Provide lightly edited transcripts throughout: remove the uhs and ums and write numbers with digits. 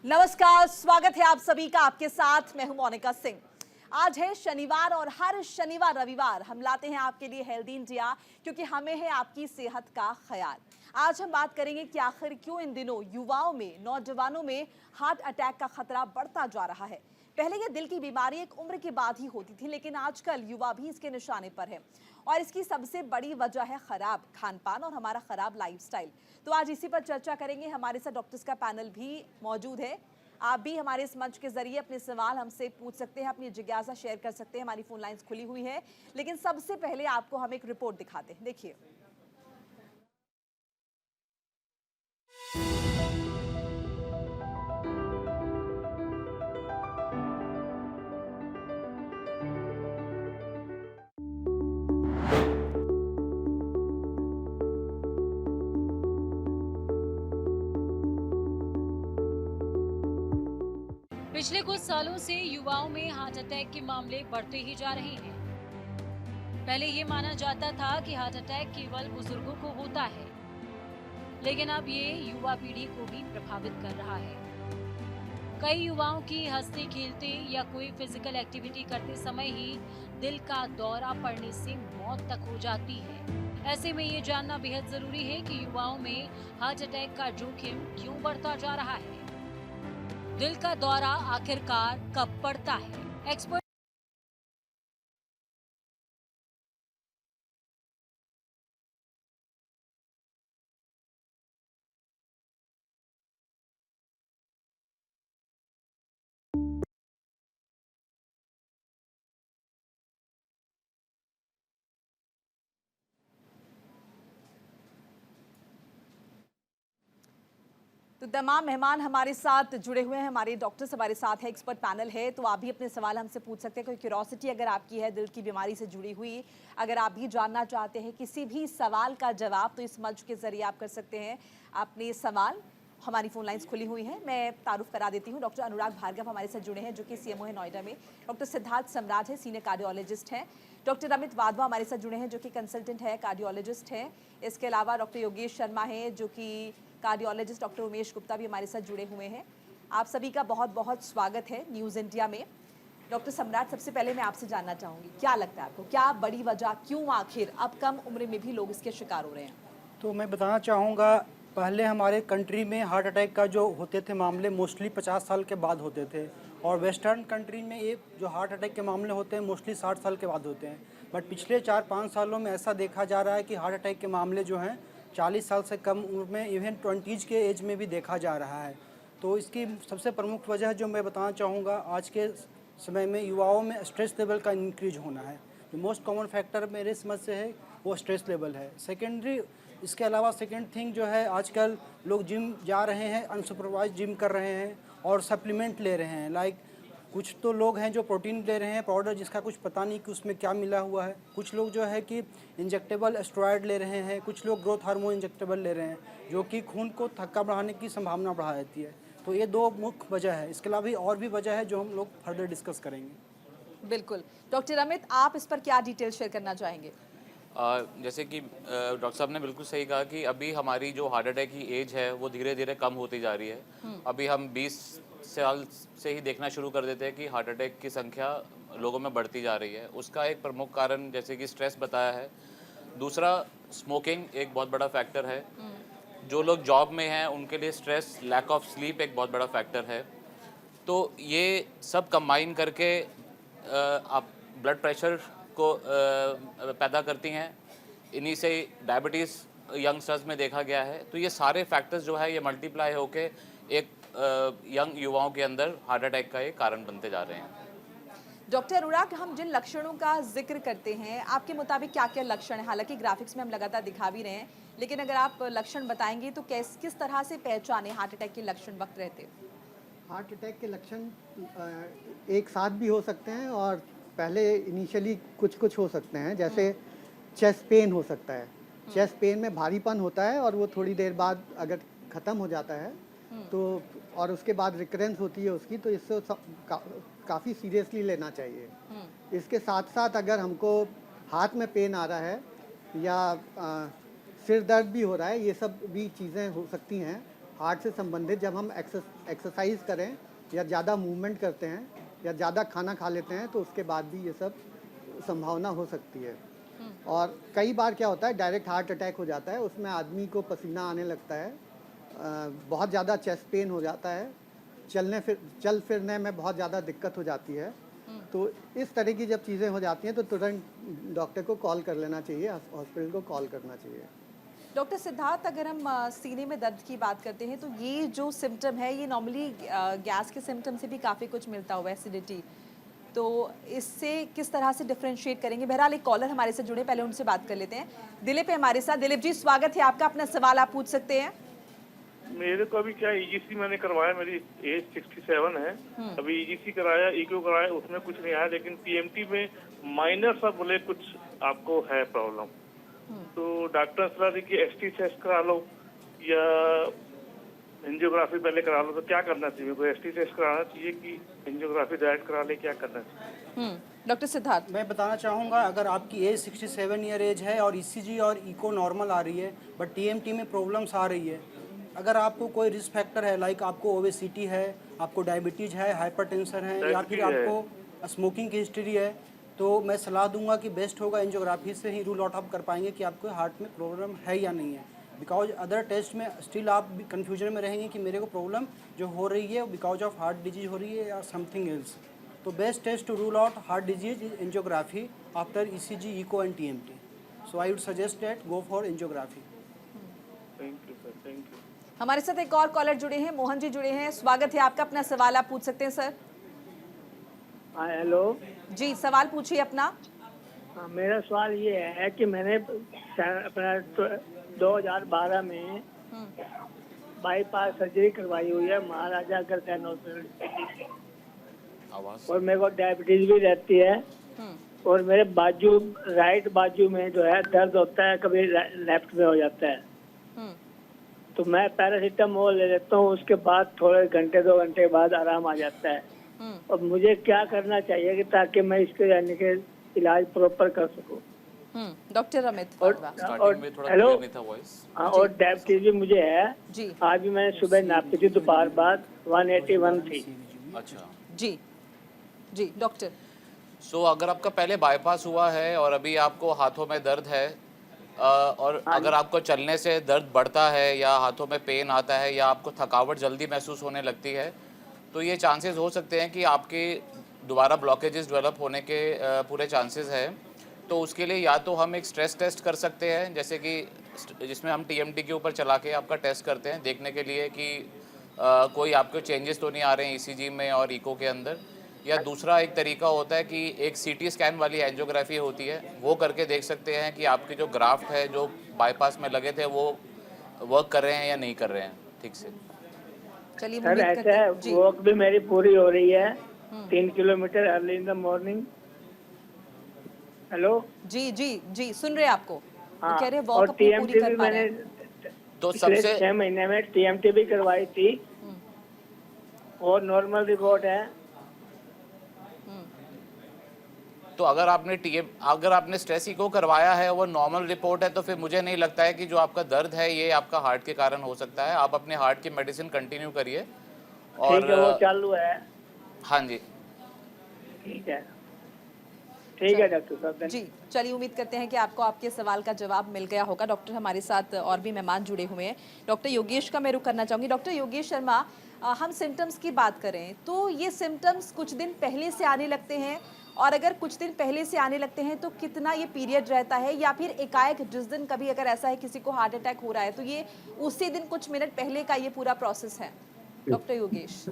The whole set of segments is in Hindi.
नमस्कार, स्वागत है आप सभी का। आपके साथ मैं हूं मोनिका सिंह। आज है शनिवार और हर शनिवार रविवार हम लाते हैं आपके लिए हेल्दी इंडिया, क्योंकि हमें है आपकी सेहत का ख्याल। आज हम बात करेंगे कि आखिर क्यों इन दिनों युवाओं में, नौजवानों में हार्ट अटैक का खतरा बढ़ता जा रहा है। पहले ये दिल की बीमारी एक उम्र के बाद ही होती थी, लेकिन आजकल युवा भी इसके निशाने पर है और इसकी सबसे बड़ी वजह है खराब खान पान और हमारा खराब लाइफस्टाइल। तो आज इसी पर चर्चा करेंगे। हमारे साथ डॉक्टर्स का पैनल भी मौजूद है। आप भी हमारे इस मंच के जरिए अपने सवाल हमसे पूछ सकते हैं, अपनी जिज्ञासा शेयर कर सकते हैं। हमारी फोन लाइंस खुली हुई है, लेकिन सबसे पहले आपको हम एक रिपोर्ट दिखाते हैं। देखिए, पिछले कुछ सालों से युवाओं में हार्ट अटैक के मामले बढ़ते ही जा रहे हैं। पहले ये माना जाता था कि हार्ट अटैक केवल बुजुर्गों को होता है, लेकिन अब ये युवा पीढ़ी को भी प्रभावित कर रहा है। कई युवाओं की हंसते खेलते या कोई फिजिकल एक्टिविटी करते समय ही दिल का दौरा पड़ने से मौत तक हो जाती है। ऐसे में ये जानना बेहद जरूरी है कि युवाओं में हार्ट अटैक का जोखिम क्यों बढ़ता जा रहा है। दिल का दौरा आखिरकार कब पड़ता है? एक्सपर्ट तो तमाम मेहमान हमारे साथ जुड़े हुए हैं, हमारे डॉक्टर्स हमारे साथ है, एक्सपर्ट पैनल है। तो आप भी अपने सवाल हमसे पूछ सकते हैं। कोई क्यूरोसिटी अगर आपकी है दिल की बीमारी से जुड़ी हुई, अगर आप भी जानना चाहते हैं किसी भी सवाल का जवाब, तो इस मंच के जरिए आप कर सकते हैं अपने सवाल। हमारी फोन लाइंस खुली हुई हैं। मैं तारुफ करा देती हूँ, डॉक्टर अनुराग भार्गव हमारे साथ जुड़े हैं, जो कि सीएमओ है नोएडा में। डॉक्टर सिद्धार्थ सम्राट है, सीनियर कार्डियोलॉजिस्ट हैं। डॉक्टर अमित वाधवा हमारे साथ जुड़े हैं, जो कि कंसल्टेंट है, कार्डियोलॉजिस्ट हैं। इसके अलावा डॉक्टर योगेश शर्मा हैं, जो कि कार्डियोलॉजिस्ट। डॉक्टर उमेश गुप्ता भी हमारे साथ जुड़े हुए हैं। आप सभी का बहुत बहुत स्वागत है न्यूज़ इंडिया में। डॉक्टर सम्राट, सबसे पहले मैं आपसे जानना चाहूँगी, क्या लगता है आपको, क्या बड़ी वजह, क्यों आखिर अब कम उम्र में भी लोग इसके शिकार हो रहे हैं? तो मैं बताना चाहूँगा, पहले हमारे कंट्री में हार्ट अटैक का जो होते थे मामले मोस्टली 50 साल के बाद होते थे, और वेस्टर्न कंट्री में ये जो हार्ट अटैक के मामले होते हैं मोस्टली 60 साल के बाद होते हैं। बट पिछले 4-5 सालों में ऐसा देखा जा रहा है कि हार्ट अटैक के मामले जो हैं 40 साल से कम उम्र में, इवन 20s के एज में भी देखा जा रहा है। तो इसकी सबसे प्रमुख वजह जो मैं बताना चाहूँगा, आज के समय में युवाओं में स्ट्रेस लेवल का इंक्रीज होना है। जो मोस्ट कॉमन फैक्टर मेरे समझ से है वो स्ट्रेस लेवल है। सेकेंडरी, इसके अलावा सेकेंड थिंग जो है, आजकल लोग जिम जा रहे हैं, अनसुपरवाइज जिम कर रहे हैं और सप्लीमेंट ले रहे हैं। लाइक कुछ तो लोग हैं जो प्रोटीन ले रहे हैं पाउडर, जिसका कुछ पता नहीं कि उसमें क्या मिला हुआ है। कुछ लोग जो है कि इंजेक्टेबल एस्टेरॉयड ले रहे हैं। कुछ लोग ग्रोथ हार्मोन इंजेक्टेबल ले रहे हैं, जो कि खून को थक्का बढ़ाने की संभावना बढ़ा देती है। तो ये दो मुख्य वजह है। इसके अलावा भी और भी वजह है जो हम लोग फर्दर डिस्कस करेंगे। बिल्कुल। डॉक्टर अमित, आप इस पर क्या डिटेल शेयर करना चाहेंगे? जैसे कि डॉक्टर साहब ने बिल्कुल सही कहा कि अभी हमारी जो हार्ट अटैक की एज है वो धीरे धीरे कम होती जा रही है। अभी हम 20 साल से ही देखना शुरू कर देते हैं कि हार्ट अटैक की संख्या लोगों में बढ़ती जा रही है। उसका एक प्रमुख कारण जैसे कि स्ट्रेस बताया है। दूसरा, स्मोकिंग एक बहुत बड़ा फैक्टर है। जो लोग जॉब में हैं उनके लिए स्ट्रेस, लैक ऑफ स्लीप एक बहुत बड़ा फैक्टर है। तो ये सब कंबाइन करके आप ब्लड प्रेशर को पैदा करती हैं। इन्हीं से डायबिटीज़ यंगस्टर्स में देखा गया है। तो ये सारे फैक्टर्स जो है ये मल्टीप्लाई होके एक यंग युवाओं के अंदर हार्ट अटैक का एक कारण बनते जा रहे हैं। डॉक्टर अनुराग, हम जिन लक्षणों का जिक्र करते हैं, आपके मुताबिक क्या क्या लक्षण हैं? हालांकि ग्राफिक्स में हम लगातार दिखा भी रहे हैं, लेकिन अगर आप लक्षण बताएंगे तो किस तरह से पहचाने हार्ट अटैक के लक्षण वक्त रहते? हार्ट अटैक के लक्षण एक साथ भी हो सकते हैं और पहले इनिशियली कुछ कुछ हो सकते हैं। जैसे चेस्ट पेन हो सकता है। चेस्ट पेन में भारीपन होता है और वो थोड़ी देर बाद अगर ख़त्म हो जाता है तो, और उसके बाद रिकरेंस होती है उसकी, तो इससे काफ़ी सीरियसली लेना चाहिए। इसके साथ साथ अगर हमको हाथ में पेन आ रहा है या सिर दर्द भी हो रहा है, ये सब भी चीज़ें हो सकती हैं हार्ट से संबंधित जब हम एक्सरसाइज करें या ज़्यादा मूवमेंट करते हैं या ज़्यादा खाना खा लेते हैं तो उसके बाद भी ये सब संभावना हो सकती है। और कई बार क्या होता है, डायरेक्ट हार्ट अटैक हो जाता है, उसमें आदमी को पसीना आने लगता है, बहुत ज़्यादा चेस्ट पेन हो जाता है, चल फिरने में बहुत ज़्यादा दिक्कत हो जाती है। तो इस तरह की जब चीज़ें हो जाती हैं तो तुरंत डॉक्टर को कॉल कर लेना चाहिए, हॉस्पिटल को कॉल करना चाहिए। डॉक्टर सिद्धार्थ, अगर हम सीने में दर्द की बात करते हैं तो ये जो सिम्टम है ये नॉर्मली गैस के सिम्टम से भी काफ़ी कुछ मिलता हुआ है, एसिडिटी, तो इससे किस तरह से डिफरेंशिएट करेंगे? बहरहाल एक कॉलर हमारे से जुड़े, पहले उनसे बात कर लेते हैं। दिलीप है हमारे साथ। दिलीप जी, स्वागत है आपका, अपना सवाल आप पूछ सकते हैं। मेरे को अभी क्या ईजीसी मैंने करवाया, मेरी एज 67 है। अभी ईजीसी कराया, इको कराया, उसमें कुछ नहीं आया, लेकिन पीएमटी में माइनर सा बोले कुछ आपको है प्रॉब्लम। तो डॉक्टर सलाह दी कि एसटी टेस्ट करा लो या एंजियोग्राफी पहले करा लो। तो क्या करना चाहिए? कोई एसटी टेस्ट कराना चाहिए कि एंजियोग्राफी डायरेक्ट करा ले? क्या करना चाहिए? डॉक्टर सिद्धार्थ, मैं बताना चाहूँगा, अगर आपकी एज 67 ईयर एज है और ईसीजी और इको नॉर्मल आ रही है बट टीएमटी में प्रॉब्लम्स आ रही है, अगर आपको कोई रिस्क फैक्टर है, लाइक आपको ओबेसिटी है, आपको डायबिटीज़ है, हाइपरटेंशन है या फिर आपको स्मोकिंग की हिस्ट्री है, तो मैं सलाह दूंगा कि बेस्ट होगा एंजियोग्राफी से ही रूल आउट आप कर पाएंगे कि आपको हार्ट में प्रॉब्लम है या नहीं है। बिकॉज अदर टेस्ट में स्टिल आप भी कन्फ्यूजन में रहेंगे कि मेरे को प्रॉब्लम जो हो रही है बिकॉज ऑफ हार्ट डिजीज हो रही है या समथिंग एल्स। तो best test to rule out heart disease is angiography after ECG, echo and TMT. So I would suggest that go for angiography. Thank you sir, thank you. हमारे साथ एक और कॉलर जुड़े हैं, मोहन जी जुड़े हैं। स्वागत है आपका, अपना सवाल आप पूछ सकते हैं सर। हाँ, हेलो जी, सवाल पूछिए अपना। हाँ, मेरा सवाल ये है कि मैंने अपना 2012 में बाईपास सर्जरी करवाई हुई है महाराजा अग्रसेन हॉस्पिटल, आवाज और मेरे को डायबिटीज भी रहती है, और मेरे बाजू, राइट बाजू में जो है दर्द होता है, कभी लेफ्ट में हो जाता है। तो मैं पैरासीटामोल ले लेता हूँ, उसके बाद थोड़े घंटे 2 घंटे बाद आराम आ जाता है। और मुझे क्या करना चाहिए कि ताकि मैं इसके यानी कि इलाज प्रॉपर कर सकूं? डॉक्टर अमित और वाधवा। स्टार्टिंग में थोड़ा हेलो, क्लियर नहीं था वॉइस। हाँ, और डायबिटीज भी मुझे है जी आज भी। मैंने सुबह नापी थी, दोपहर बाद 181 थी। अच्छा, जी जी डॉक्टर। सो अगर आपका पहले बाईपास हुआ है और अभी आपको हाथों में दर्द है, और अगर आपको चलने से दर्द बढ़ता है या हाथों में पेन आता है या आपको थकावट जल्दी महसूस होने लगती है, तो ये चांसेस हो सकते हैं कि आपके दोबारा ब्लॉकेजेस डेवलप होने के पूरे चांसेस हैं। तो उसके लिए या तो हम एक स्ट्रेस टेस्ट कर सकते हैं, जैसे कि जिसमें हम टीएमटी के ऊपर चला के आपका टेस्ट करते हैं देखने के लिए कि कोई आपको चेंजेस तो नहीं आ रहे हैं ईसीजी में और इको के अंदर। या दूसरा एक तरीका होता है कि एक सीटी स्कैन वाली एंजियोग्राफी होती है, वो करके देख सकते हैं कि आपके जो ग्राफ्ट है जो बाईपास में लगे थे वो वर्क कर रहे हैं या नहीं कर रहे हैं ठीक से। चलिए सर उम्मीद करते ऐसा है, हैं जी। वॉक भी मेरी पूरी हो रही है 3 kilometre early in the morning. Hello, जी जी जी, सुन रहे हैं आपको। हाँ, वो कह रहे हैं और वॉक अपनी पूरी टीएमटी कर भी पा रहे मैंने हैं। तो पिछले सबसे 6 महीने में टीएमटी भी करवाई थी और नॉर्मल रिपोर्ट है। तो अगर आपने स्ट्रेस इको करवाया है वो नॉर्मल रिपोर्ट है, तो फिर मुझे नहीं लगता है कि जो आपका दर्द है ये आपका हार्ट के कारण हो सकता है। आप अपने हार्ट की मेडिसिन कंटिन्यू करिए। ठीक है, वो चालू है। हाँ जी, ठीक है, ठीक है डॉक्टर साहब। जी चलिए, उम्मीद करते हैं कि आपको आपके सवाल का जवाब मिल गया होगा। डॉक्टर हमारे साथ और भी मेहमान जुड़े हुए हैं। डॉक्टर योगेश का मैं रुख करना चाहूँगी। डॉक्टर योगेश शर्मा, हम सिम्टम्स की बात करें तो ये सिम्टम्स कुछ दिन पहले से आने लगते हैं, और अगर कुछ दिन पहले से आने लगते हैं तो कितना ये पीरियड रहता है, या फिर एकाएक जिस दिन कभी अगर ऐसा है किसी को हार्ट अटैक हो रहा है तो ये उसी दिन कुछ मिनट पहले का ये पूरा प्रोसेस है? डॉक्टर योगेश।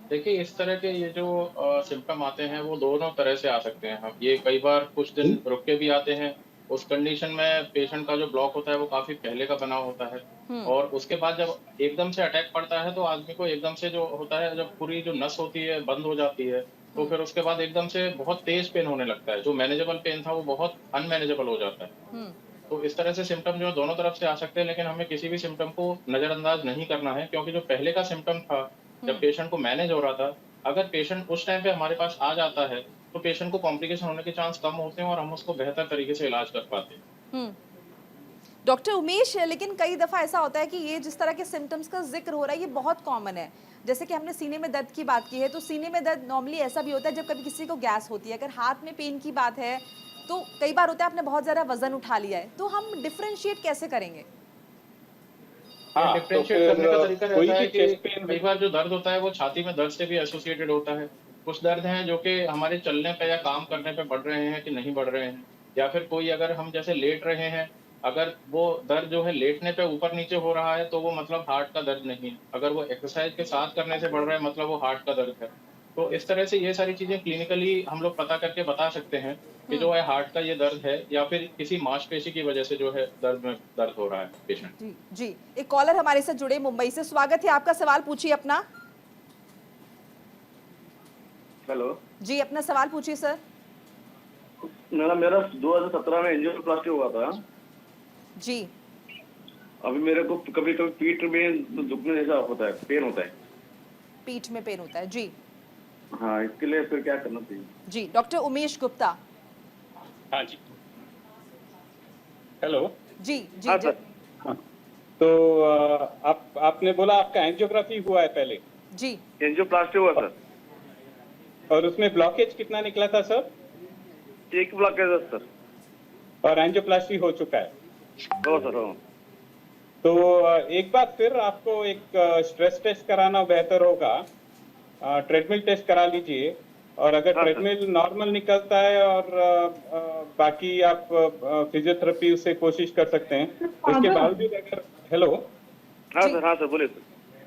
देखिए, इस तरह के ये जो सिम्टम आते हैं वो दोनों तरह से आ सकते हैं। हम ये कई बार कुछ दिन रुक के भी आते हैं। उस कंडीशन में पेशेंट का जो ब्लॉक होता है वो काफी पहले का बना होता है, और उसके बाद जब एकदम से अटैक पड़ता है तो आदमी को एकदम से जो होता है, जब पूरी जो नस होती है बंद हो जाती है, तो फिर उसके बाद एकदम से बहुत तेज पेन होने लगता है। जो मैनेजेबल पेन था वो बहुत अनमैनेजेबल हो जाता है। तो इस तरह से सिम्टम जो दोनों तरफ से आ सकते हैं, लेकिन हमें किसी भी सिम्टम को नजरअंदाज नहीं करना है, क्योंकि जो पहले का सिम्टम था जब पेशेंट को मैनेज हो रहा था, अगर पेशेंट उस टाइम पे हमारे पास आ जाता है तो पेशेंट को कॉम्प्लिकेशन होने के चांस कम होते हैं और हम उसको बेहतर तरीके से इलाज कर पाते हैं। डॉक्टर उमेश, लेकिन कई दफ़ा ऐसा होता है कि ये जिस तरह के सिम्टम्स का जिक्र हो रहा है ये बहुत कॉमन है। जैसे कि हमने सीने में दर्द की बात की है, तो सीने में दर्द नॉर्मली ऐसा भी होता है जब कभी किसी को गैस होती है। अगर हाथ में पेन की बात है तो कई बार होता है आपने बहुत ज़्यादा वजन उठा लिया है, तो हम डिफ्रेंशिएट कैसे करेंगे? हाँ, तो डिफरेंशिएट फिर करने का तरीका कोई रहता है भी कि चेस्ट पेन कई बार जो दर्द होता है वो छाती में दर्द से भी एसोसिएटेड होता है। कुछ दर्द हैं जो कि हमारे चलने पे या काम करने पे बढ़ रहे हैं कि नहीं बढ़ रहे हैं, या फिर कोई अगर हम जैसे लेट रहे हैं, अगर वो दर्द जो है लेटने पे ऊपर नीचे हो रहा है तो वो मतलब हार्ट का दर्द नहीं है। अगर वो एक्सरसाइज के साथ करने से बढ़ रहा है मतलब वो हार्ट का दर्द है। तो इस तरह से ये सारी चीजें क्लिनिकली हम लोग पता करके बता सकते हैं कि जो है हार्ट का ये दर्द है या फिर किसी मांसपेशी की वजह से जो है दर्द हो रहा है पेशेंट। जी जी, एक कॉलर हमारे साथ जुड़े मुंबई से। स्वागत है आपका, सवाल पूछिए अपना। हेलो जी, अपना सवाल पूछिए सर। मेरा 2017 में एंजियोप्लास्टी हुआ था। जी, अभी मेरे को कभी कभी पीठ में दुखने जैसा होता है, पेन होता है। पीठ में पेन होता है। जी हाँ, इसके लिए फिर क्या करना चाहिए? जी, डॉक्टर उमेश गुप्ता। हाँ जी, हेलो। जी जी हाँ जी, सर। हाँ, तो आपने बोला आपका एंजियोग्राफी हुआ है पहले, जी एंजियोप्लास्टी हुआ सर। और उसमें ब्लॉकेज कितना निकला था सर? एक ब्लॉकेज है सर। और एंजियोप्लास्टी हो चुका है? हो सर, हो। तो एक बार फिर आपको एक स्ट्रेस टेस्ट कराना बेहतर होगा। ट्रेडमिल टेस्ट करा लीजिए, और अगर हाँ, सर। ट्रेडमिल नॉर्मल निकलता है और बाकी आप फिजियोथेरेपी से कोशिश कर सकते हैं। उसके बावजूद अगर हेलो, हाँ सर, हाँ सर, बोलिए सर।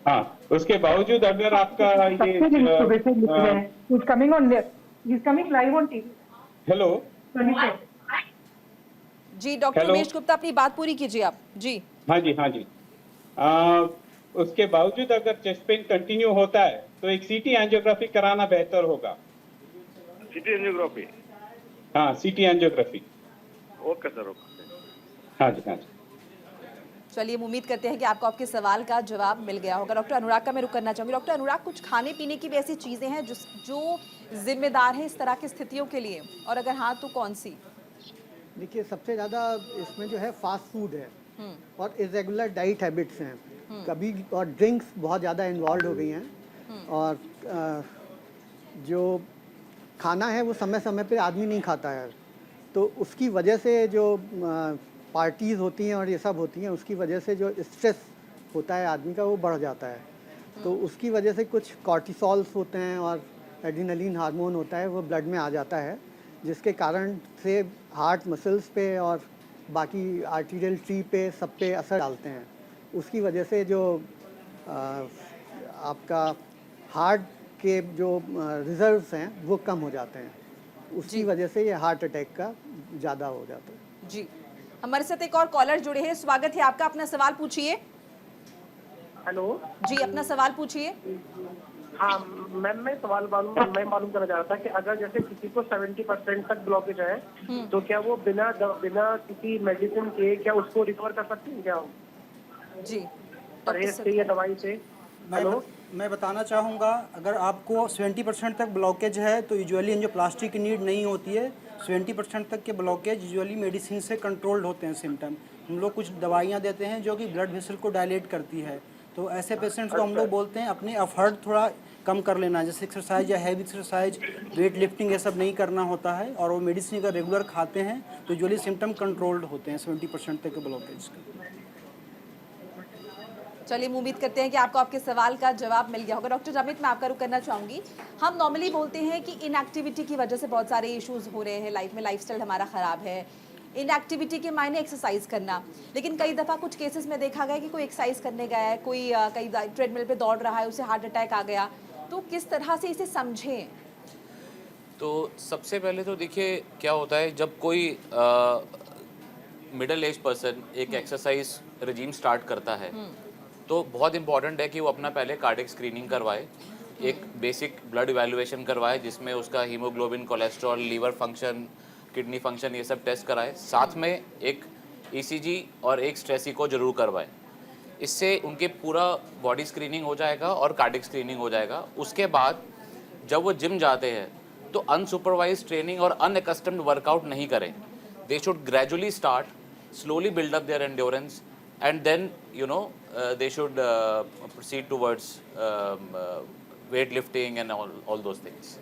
हाँ, उसके बावजूद अगर आपका ये He's coming on live. He's coming live on TV. Hello, 24. जी, डॉक्टर हेलो। उमेश गुप्ता अपनी बात पूरी कीजिए आप। जी हाँ जी, हाँ जी। उसके बावजूद अगर चेस्ट पेन कंटिन्यू होता है तो एक सीटी एंजियोग्राफी कराना बेहतर होगा। City angiography. हाँ, CT angiography. Okay sir, okay. हाँ जी, हाँ जी। चलिए, हम उम्मीद करते हैं कि आपको आपके सवाल का जवाब मिल गया होगा। डॉक्टर अनुराग का मैं रुक करना चाहूँगी। डॉक्टर अनुराग, कुछ खाने पीने की भी ऐसी चीज़ें हैं जो जिम्मेदार हैं इस तरह की स्थितियों के लिए, और अगर हाँ तो कौन सी? देखिए, सबसे ज़्यादा इसमें जो है फास्ट फूड है और इरेगुलर डाइट हैबिट्स हैं। कभी और ड्रिंक्स बहुत ज़्यादा इन्वॉल्व हो गई हैं, और जो खाना है वो समय समय पे आदमी नहीं खाता है, तो उसकी वजह से जो पार्टीज़ होती हैं और ये सब होती हैं, उसकी वजह से जो स्ट्रेस होता है आदमी का वो बढ़ जाता है। तो उसकी वजह से कुछ कॉर्टिसोल्स होते हैं और एड्रेनलिन हार्मोन होता है, वो ब्लड में आ जाता है, जिसके कारण से हार्ट मसल्स पे और बाकी आर्टीरियल ट्री पे सब पे असर डालते हैं। उसकी वजह से जो आपका हार्ट के जो रिजर्व्स हैं वो कम हो जाते हैं, उसकी वजह से ये हार्ट अटैक का ज़्यादा हो जाता है। जी, हमारे साथ एक और कॉलर जुड़े हैं। स्वागत है आपका, अपना सवाल पूछिए। हेलो जी, अपना सवाल पूछिए। हाँ मैम, मैं मालूम करना चाह रहा था कि अगर जैसे किसी को 70% तक ब्लॉकेज है तो क्या वो बिना किसी मेडिसिन के क्या उसको रिकवर कर सकते हैं क्या हम? जी, परहेज से या दवाई से? हेलो, मैं बताना चाहूँगा, अगर आपको 70% तक ब्लॉकेज है तो यूजुअली एंजियोप्लास्टी की नीड नहीं होती है। 70% तक के ब्लॉकेज यूजुअली मेडिसिन से कंट्रोल्ड होते हैं सिम्टम। हम लोग कुछ दवाइयाँ देते हैं जो कि ब्लड वेसल को डायलेट करती है, तो ऐसे पेशेंट्स को हम लोग बोलते हैं अपने एफर्ट थोड़ा कम कर लेना, जैसे एक्सरसाइज या हैवी एक्सरसाइज, वेट लिफ्टिंग, ये सब नहीं करना होता है, और वो मेडिसिन अगर रेगुलर खाते हैं तो यूजुअली सिम्टम कंट्रोल्ड होते हैं 70% तक के ब्लॉकेज के। चलिए, हम उम्मीद करते हैं कि आपको आपके सवाल का जवाब मिल गया होगा। डॉक्टर अमित, मैं आपका रुक करना चाहूँगी। हम नॉर्मली बोलते हैं कि इनएक्टिविटी की वजह से बहुत सारे इश्यूज हो रहे हैं लाइफ में, लाइफस्टाइल हमारा ख़राब है। इनएक्टिविटी के मायने एक्सरसाइज करना, लेकिन कई दफ़ा कुछ केसेस में देखा गया कि कोई एक्सरसाइज करने गया है, कोई कई ट्रेडमिल पे दौड़ रहा है, उसे हार्ट अटैक आ गया, तो किस तरह से इसे समझें? तो सबसे पहले तो देखिए क्या होता है, जब कोई मिडिल एज पर्सन एक एक्सरसाइज रिजीम स्टार्ट करता है तो बहुत इंपॉर्टेंट है कि वो अपना पहले कार्डियक स्क्रीनिंग करवाए, एक बेसिक ब्लड इवैल्यूएशन करवाए जिसमें उसका haemoglobin, cholesterol, liver function, kidney function, ये सब टेस्ट कराए। साथ में एक ईसीजी और एक स्ट्रेस इको जरूर करवाए। इससे उनके पूरा बॉडी स्क्रीनिंग हो जाएगा और कार्डियक स्क्रीनिंग हो जाएगा। उसके बाद जब वो जिम जाते हैं तो अनसुपरवाइज ट्रेनिंग और अनअकस्टम्ड वर्कआउट नहीं करें। They should gradually start slowly build up their endurance, and then they should proceed towards weightlifting and all those things.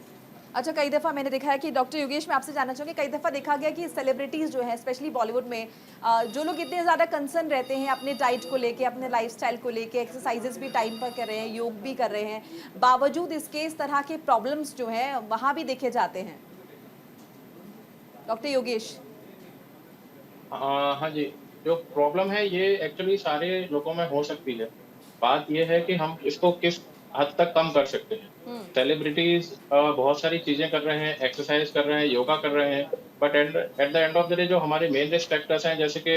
अच्छा, कई दफ़ा मैंने देखा है कि डॉक्टर योगेश, मैं आपसे जानना चाहूँगी, कई दफ़ा देखा गया कि सेलिब्रिटीज़ जो हैं स्पेशली बॉलीवुड में जो लोग इतने ज़्यादा कंसर्न रहते हैं अपने डाइट को लेके, अपने लाइफस्टाइल को लेके, एक्सरसाइजेस भी टाइम पर कर रहे हैं, योग भी कर रहे हैं, बावजूद इसके इस तरह के प्रॉब्लम्स जो हैं वहाँ भी देखे जाते हैं। डॉक्टर योगेश। हाँ जी, जो प्रॉब्लम है ये एक्चुअली सारे लोगों में हो सकती है। बात ये है कि हम इसको किस हद तक कम कर सकते हैं। सेलिब्रिटीज बहुत सारी चीजें कर रहे हैं, एक्सरसाइज कर रहे हैं, योगा कर रहे हैं, but at the end of the day जो हमारे मेन रिस्क फैक्टर्स हैं, जैसे कि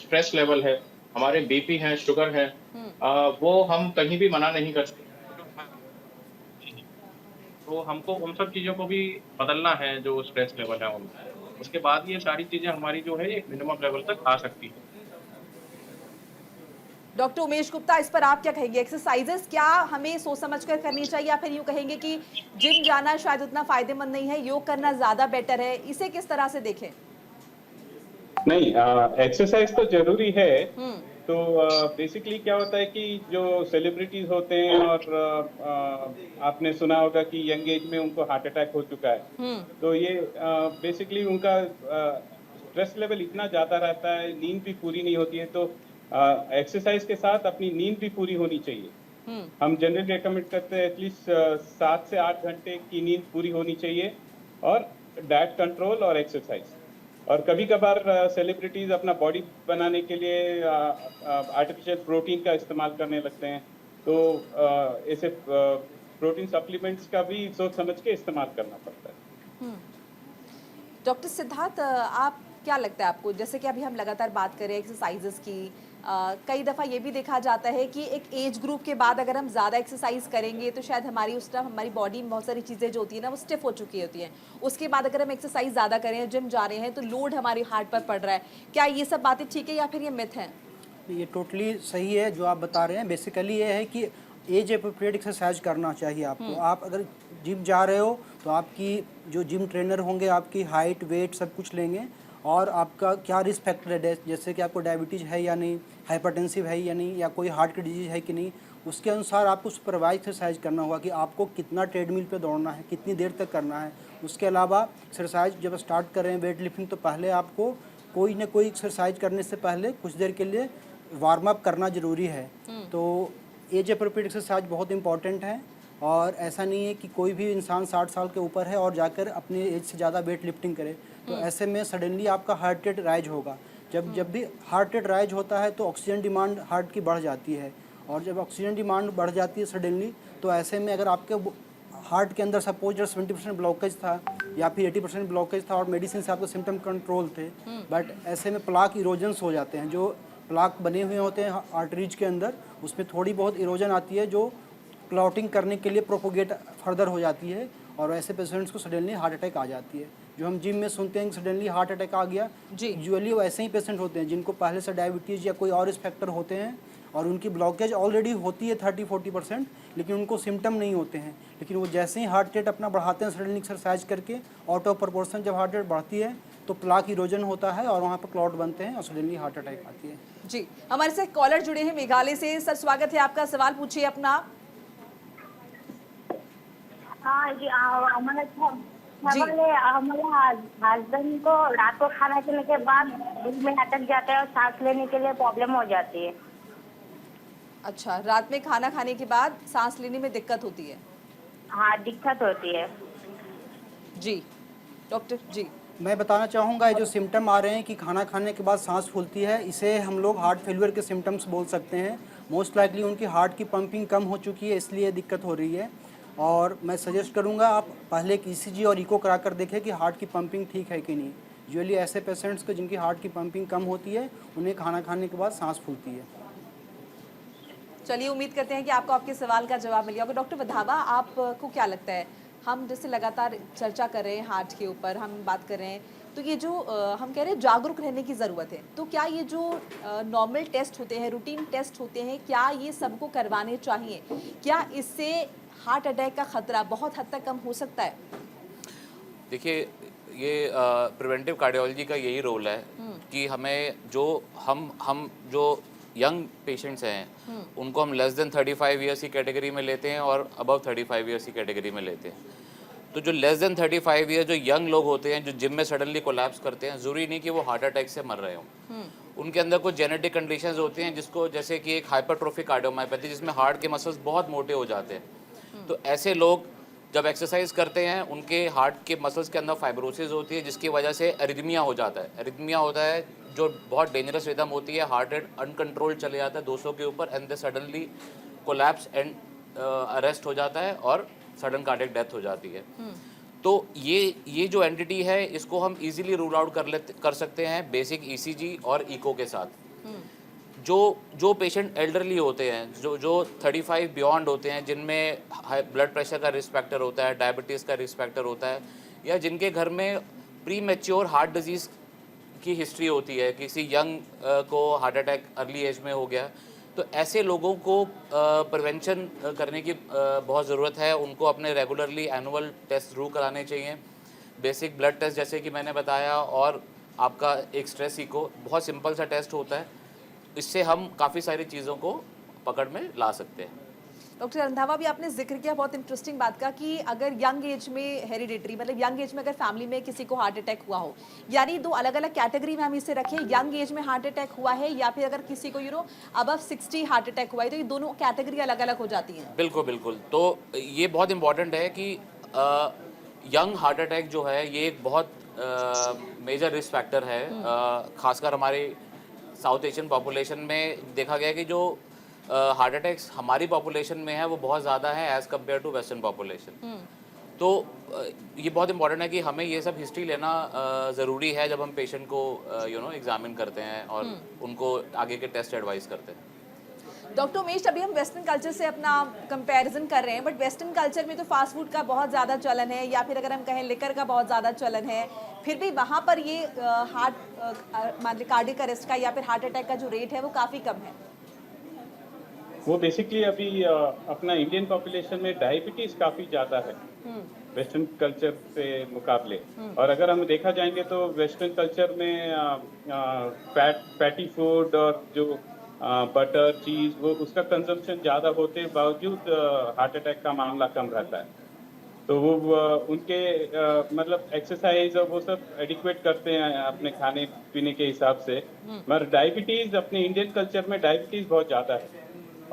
स्ट्रेस लेवल है, हमारे बीपी है, शुगर है, वो हम कहीं भी मना नहीं कर सकते। तो हमको उन सब चीजों को भी बदलना है, जो स्ट्रेस लेवल है उनका। उसके बाद ये सारी चीजें हमारी जो है एक मिनिमम लेवल तक आ सकती है। डॉक्टर उमेश गुप्ता, इस पर आप क्या कहेंगे? एक्सरसाइजेस क्या हमें सोच समझ कर करनी चाहिए, या फिर यूँ कहेंगे कि जिम जाना शायद उतना फायदेमंद नहीं है, योग करना ज़्यादा बेटर है? इसे किस तरह से देखें? नहीं, एक्सरसाइज तो जरूरी है। तो बेसिकली क्या होता है कि जो सेलिब्रिटीज होते हैं, और आपने सुना होगा कि यंग एज में उनको हार्ट अटैक हो चुका है, तो ये बेसिकली उनका स्ट्रेस लेवल इतना ज़्यादा रहता है, नींद भी पूरी नहीं होती है। तो एक्सरसाइज के साथ अपनी नींद भी पूरी होनी चाहिए। हम जनरली रेकमेंड करते हैं एटलीस्ट 7 से 8 घंटे की नींद पूरी होनी चाहिए, और डाइट कंट्रोल और एक्सरसाइज। और कभी कभार सेलिब्रिटीज अपना बॉडी बनाने के लिए आर्टिफिशियल प्रोटीन का इस्तेमाल करने लगते हैं। तो ऐसे प्रोटीन सप्लीमेंट्स का भी सोच समझ के इस्तेमाल करना पड़ता है। डॉक्टर सिद्धार्थ, आप क्या लगता है आपको, जैसे कि अभी हम लगातार बात कर रहे हैं एक्सरसाइजेस की, कई दफ़ा ये भी देखा जाता है कि एक एज ग्रुप के बाद अगर हम ज़्यादा एक्सरसाइज करेंगे तो शायद हमारी उस टाइम हमारी बॉडी में बहुत सारी चीज़ें जो होती है ना वो स्टिफ हो चुकी होती हैं। उसके बाद अगर हम एक्सरसाइज ज़्यादा करें, जिम जा रहे हैं, तो लोड हमारे हार्ट पर पड़ रहा है। क्या ये सब बातें ठीक है या फिर ये मिथ हैं? ये टोटली सही है जो आप बता रहे हैं। बेसिकली ये है कि एज अप्रोप्रिएट एक्सरसाइज करना चाहिए आपको। आप अगर जिम जा रहे हो तो आपकी जो जिम ट्रेनर होंगे आपकी हाइट, वेट सब कुछ लेंगे, और आपका क्या रिस्क फैक्टर है, जैसे कि आपको डायबिटीज़ है या नहीं, हाइपरटेंसिव है या नहीं, या कोई हार्ट की डिजीज़ है कि नहीं, उसके अनुसार आपको सुपरवाइज एक्सरसाइज करना होगा कि आपको कितना ट्रेडमिल पे दौड़ना है, कितनी देर तक करना है। उसके अलावा एक्सरसाइज जब स्टार्ट कर रहे हैं वेट लिफ्टिंग, तो पहले आपको कोई ना कोई एक्सरसाइज करने से पहले कुछ देर के लिए वार्म अप करना ज़रूरी है। तो एज अप्रोप्रिएट एक्सरसाइज बहुत इंपॉर्टेंट है, और ऐसा नहीं है कि कोई भी इंसान 60 साल के ऊपर है और जाकर अपने एज से ज़्यादा वेट लिफ्टिंग करे। तो ऐसे में सडनली आपका हार्ट रेट राइज होगा। जब भी हार्ट रेट राइज होता है तो ऑक्सीजन डिमांड हार्ट की बढ़ जाती है, और जब ऑक्सीजन डिमांड बढ़ जाती है सडनली, तो ऐसे में अगर आपके हार्ट के अंदर सपोज 70% ब्लॉकेज था या फिर 80% ब्लॉकेज था और मेडिसिन से आपके सिम्टम कंट्रोल थे, बट ऐसे में प्लाक इरोजन्स हो जाते हैं। जो प्लाक बने हुए होते हैं आर्टरीज के अंदर, उसमें थोड़ी बहुत इरोजन आती है जो क्लॉटिंग करने के लिए प्रोपोगेट फर्दर हो जाती है, और ऐसे पेशेंट्स को सडनली हार्ट अटैक आ जाती है। जो हम जिम में सुनते हैं कि सडनली हार्ट अटैक आ गया, यूजुअली वो ऐसे ही पेशेंट होते हैं जिनको पहले से डायबिटीज़ या कोई और रिस्क फैक्टर होते हैं, और उनकी ब्लॉकेज ऑलरेडी होती है 30-40%, लेकिन उनको सिम्टम नहीं होते हैं। लेकिन वो जैसे ही हार्ट रेट अपना बढ़ाते हैं सडनली एक्सरसाइज करके, आउट ऑफ प्रोपोर्शन जब हार्ट रेट बढ़ती है तो प्लाक इरोजन होता है और वहाँ पर क्लॉट बनते हैं और सडनली हार्ट अटैक आती है। जी, हमारे साथ कॉलर जुड़े हैं मेघालय से। सर, स्वागत है आपका, सवाल पूछिए अपना। हाँ जी, हमारे हस्बैंड को रात को खाना खाने के बाद दिल में अटक जाता है और सांस लेने के लिए प्रॉब्लम हो जाती है। अच्छा, रात में खाना खाने के बाद सांस लेने में दिक्कत होती है? हाँ, दिक्कत होती है। जी डॉक्टर जी, मैं बताना चाहूँगा ये जो सिम्टम आ रहे हैं कि खाना खाने के बाद सांस फूलती है, इसे हम लोग हार्ट फेलियर के सिम्टम्स बोल सकते हैं। मोस्ट लाइकली उनकी हार्ट की पंपिंग कम हो चुकी है, इसलिए दिक्कत हो रही है। और मैं सजेस्ट करूँगा आप पहले एक ECG और इको करा कर देखें कि हार्ट की पंपिंग ठीक है कि नहीं। यूजुअली ऐसे पेशेंट्स को जिनकी हार्ट की पंपिंग कम होती है, उन्हें खाना खाने के बाद सांस फूलती है। चलिए, उम्मीद करते हैं कि आपको आपके सवाल का जवाब मिल गया होगा। डॉक्टर वधावा, आपको क्या लगता है, हम जैसे लगातार चर्चा कर रहे हैं हार्ट के ऊपर, हम बात कर रहे हैं, तो ये जो हम कह रहे हैं जागरूक रहने की ज़रूरत है, तो क्या ये जो नॉर्मल टेस्ट होते हैं, रूटीन टेस्ट होते हैं, क्या ये सबको करवाने चाहिए? क्या इससे हार्ट अटैक का खतरा बहुत हद तक कम हो सकता है? देखिए, ये प्रिवेंटिव कार्डियोलॉजी का यही रोल है कि हमें जो हम जो यंग पेशेंट्स हैं उनको हम लेस देन 35 ईयर्स की कैटेगरी में लेते हैं और अबव 35 ईयर्स की कैटेगरी में लेते हैं। तो जो लेस देन 35 ईयर जो यंग लोग होते हैं जो जिम में सडनली कोलैप्स करते हैं, ज़रूरी नहीं कि वो हार्ट अटैक से मर रहे हों। उनके अंदर कुछ जेनेटिक कंडीशंस होती हैं जिसको, जैसे कि एक हाइपरट्रोफिक कार्डियोमायोपैथी जिसमें हार्ट के मसल्स बहुत मोटे हो जाते हैं। तो ऐसे लोग जब एक्सरसाइज करते हैं उनके हार्ट के मसल्स के अंदर फाइब्रोसिस होती है जिसकी वजह से एरिथमिया हो जाता है। एरिथमिया होता है जो बहुत डेंजरस रिदम होती है, हार्ट रेट अनकंट्रोल्ड चले जाता है 200 के ऊपर and they suddenly collapse and arrest हो जाता है और सडन कार्डियक डेथ हो जाती है। तो ये जो एंटिटी है इसको हम इजीली रूल आउट कर सकते हैं बेसिक ईसीजी और इको के साथ। जो पेशेंट एल्डरली होते हैं, जो 35 बियॉन्ड होते हैं, जिनमें हाई ब्लड प्रेशर का रिस्क फैक्टर होता है, डायबिटीज़ का रिस्क फैक्टर होता है, या जिनके घर में प्री मैच्योर हार्ट डिजीज़ की हिस्ट्री होती है, किसी यंग को हार्ट अटैक अर्ली एज में हो गया, तो ऐसे लोगों को प्रिवेंशन करने की बहुत ज़रूरत है। उनको अपने रेगुलरली एनुअल टेस्ट ज़रूर कराने चाहिए, बेसिक ब्लड टेस्ट जैसे कि मैंने बताया, और आपका एक स्ट्रेस इको बहुत सिंपल सा टेस्ट होता है। इससे हम काफ़ी सारी चीज़ों को पकड़ में ला सकते हैं। डॉक्टर रंधावा, भी आपने जिक्र किया बहुत इंटरेस्टिंग बात का कि अगर यंग एज में हेरिडिटरी, मतलब यंग एज में अगर फैमिली में किसी को हार्ट अटैक हुआ हो, यानी दो अलग अलग कैटेगरी में हम इसे रखें, यंग एज में हार्ट अटैक हुआ है या फिर अगर किसी को अबव 60 हार्ट अटैक हुआ है, तो ये दोनों कैटेगरी अलग अलग हो जाती हैं। बिल्कुल बिल्कुल। तो ये बहुत इंपॉर्टेंट है कि यंग हार्ट अटैक जो है ये एक बहुत मेजर रिस्क फैक्टर है। खासकर हमारे साउथ एशियन पॉपुलेशन में देखा गया कि जो हार्ट अटैक्स हमारी पॉपुलेशन में है वो बहुत ज़्यादा है as compare to western population. तो ये बहुत इंपॉर्टेंट है कि हमें ये सब हिस्ट्री लेना ज़रूरी है जब हम पेशेंट को एग्जामिन करते हैं और उनको आगे के टेस्ट एडवाइस करते हैं। डॉक्टर उमेश, अभी हम वेस्टर्न कल्चर से अपना कंपैरिजन कर रहे हैं, बट वेस्टर्न कल्चर में तो फास्ट फूड का बहुत ज़्यादा चलन है, या फिर अगर हम कहें लिकर का बहुत ज़्यादा चलन है, फिर भी वहाँ पर ये हार्ट कार्डियक अरेस्ट का या फिर हार्ट अटैक का जो रेट है वो काफ़ी कम है। वो बेसिकली अभी अपना इंडियन पॉपुलेशन में डायबिटीज काफी ज्यादा है वेस्टर्न कल्चर से मुकाबले। और अगर हम देखा जाएंगे तो वेस्टर्न कल्चर में फैटी फूड और जो बटर चीज वो उसका कंजम्पशन ज्यादा होते बावजूद हार्ट अटैक का मामला कम रहता है। तो वो उनके मतलब एक्सरसाइज और वो सब एडिक्वेट करते हैं अपने खाने पीने के हिसाब से, मगर डायबिटीज अपने इंडियन कल्चर में डायबिटीज बहुत ज्यादा है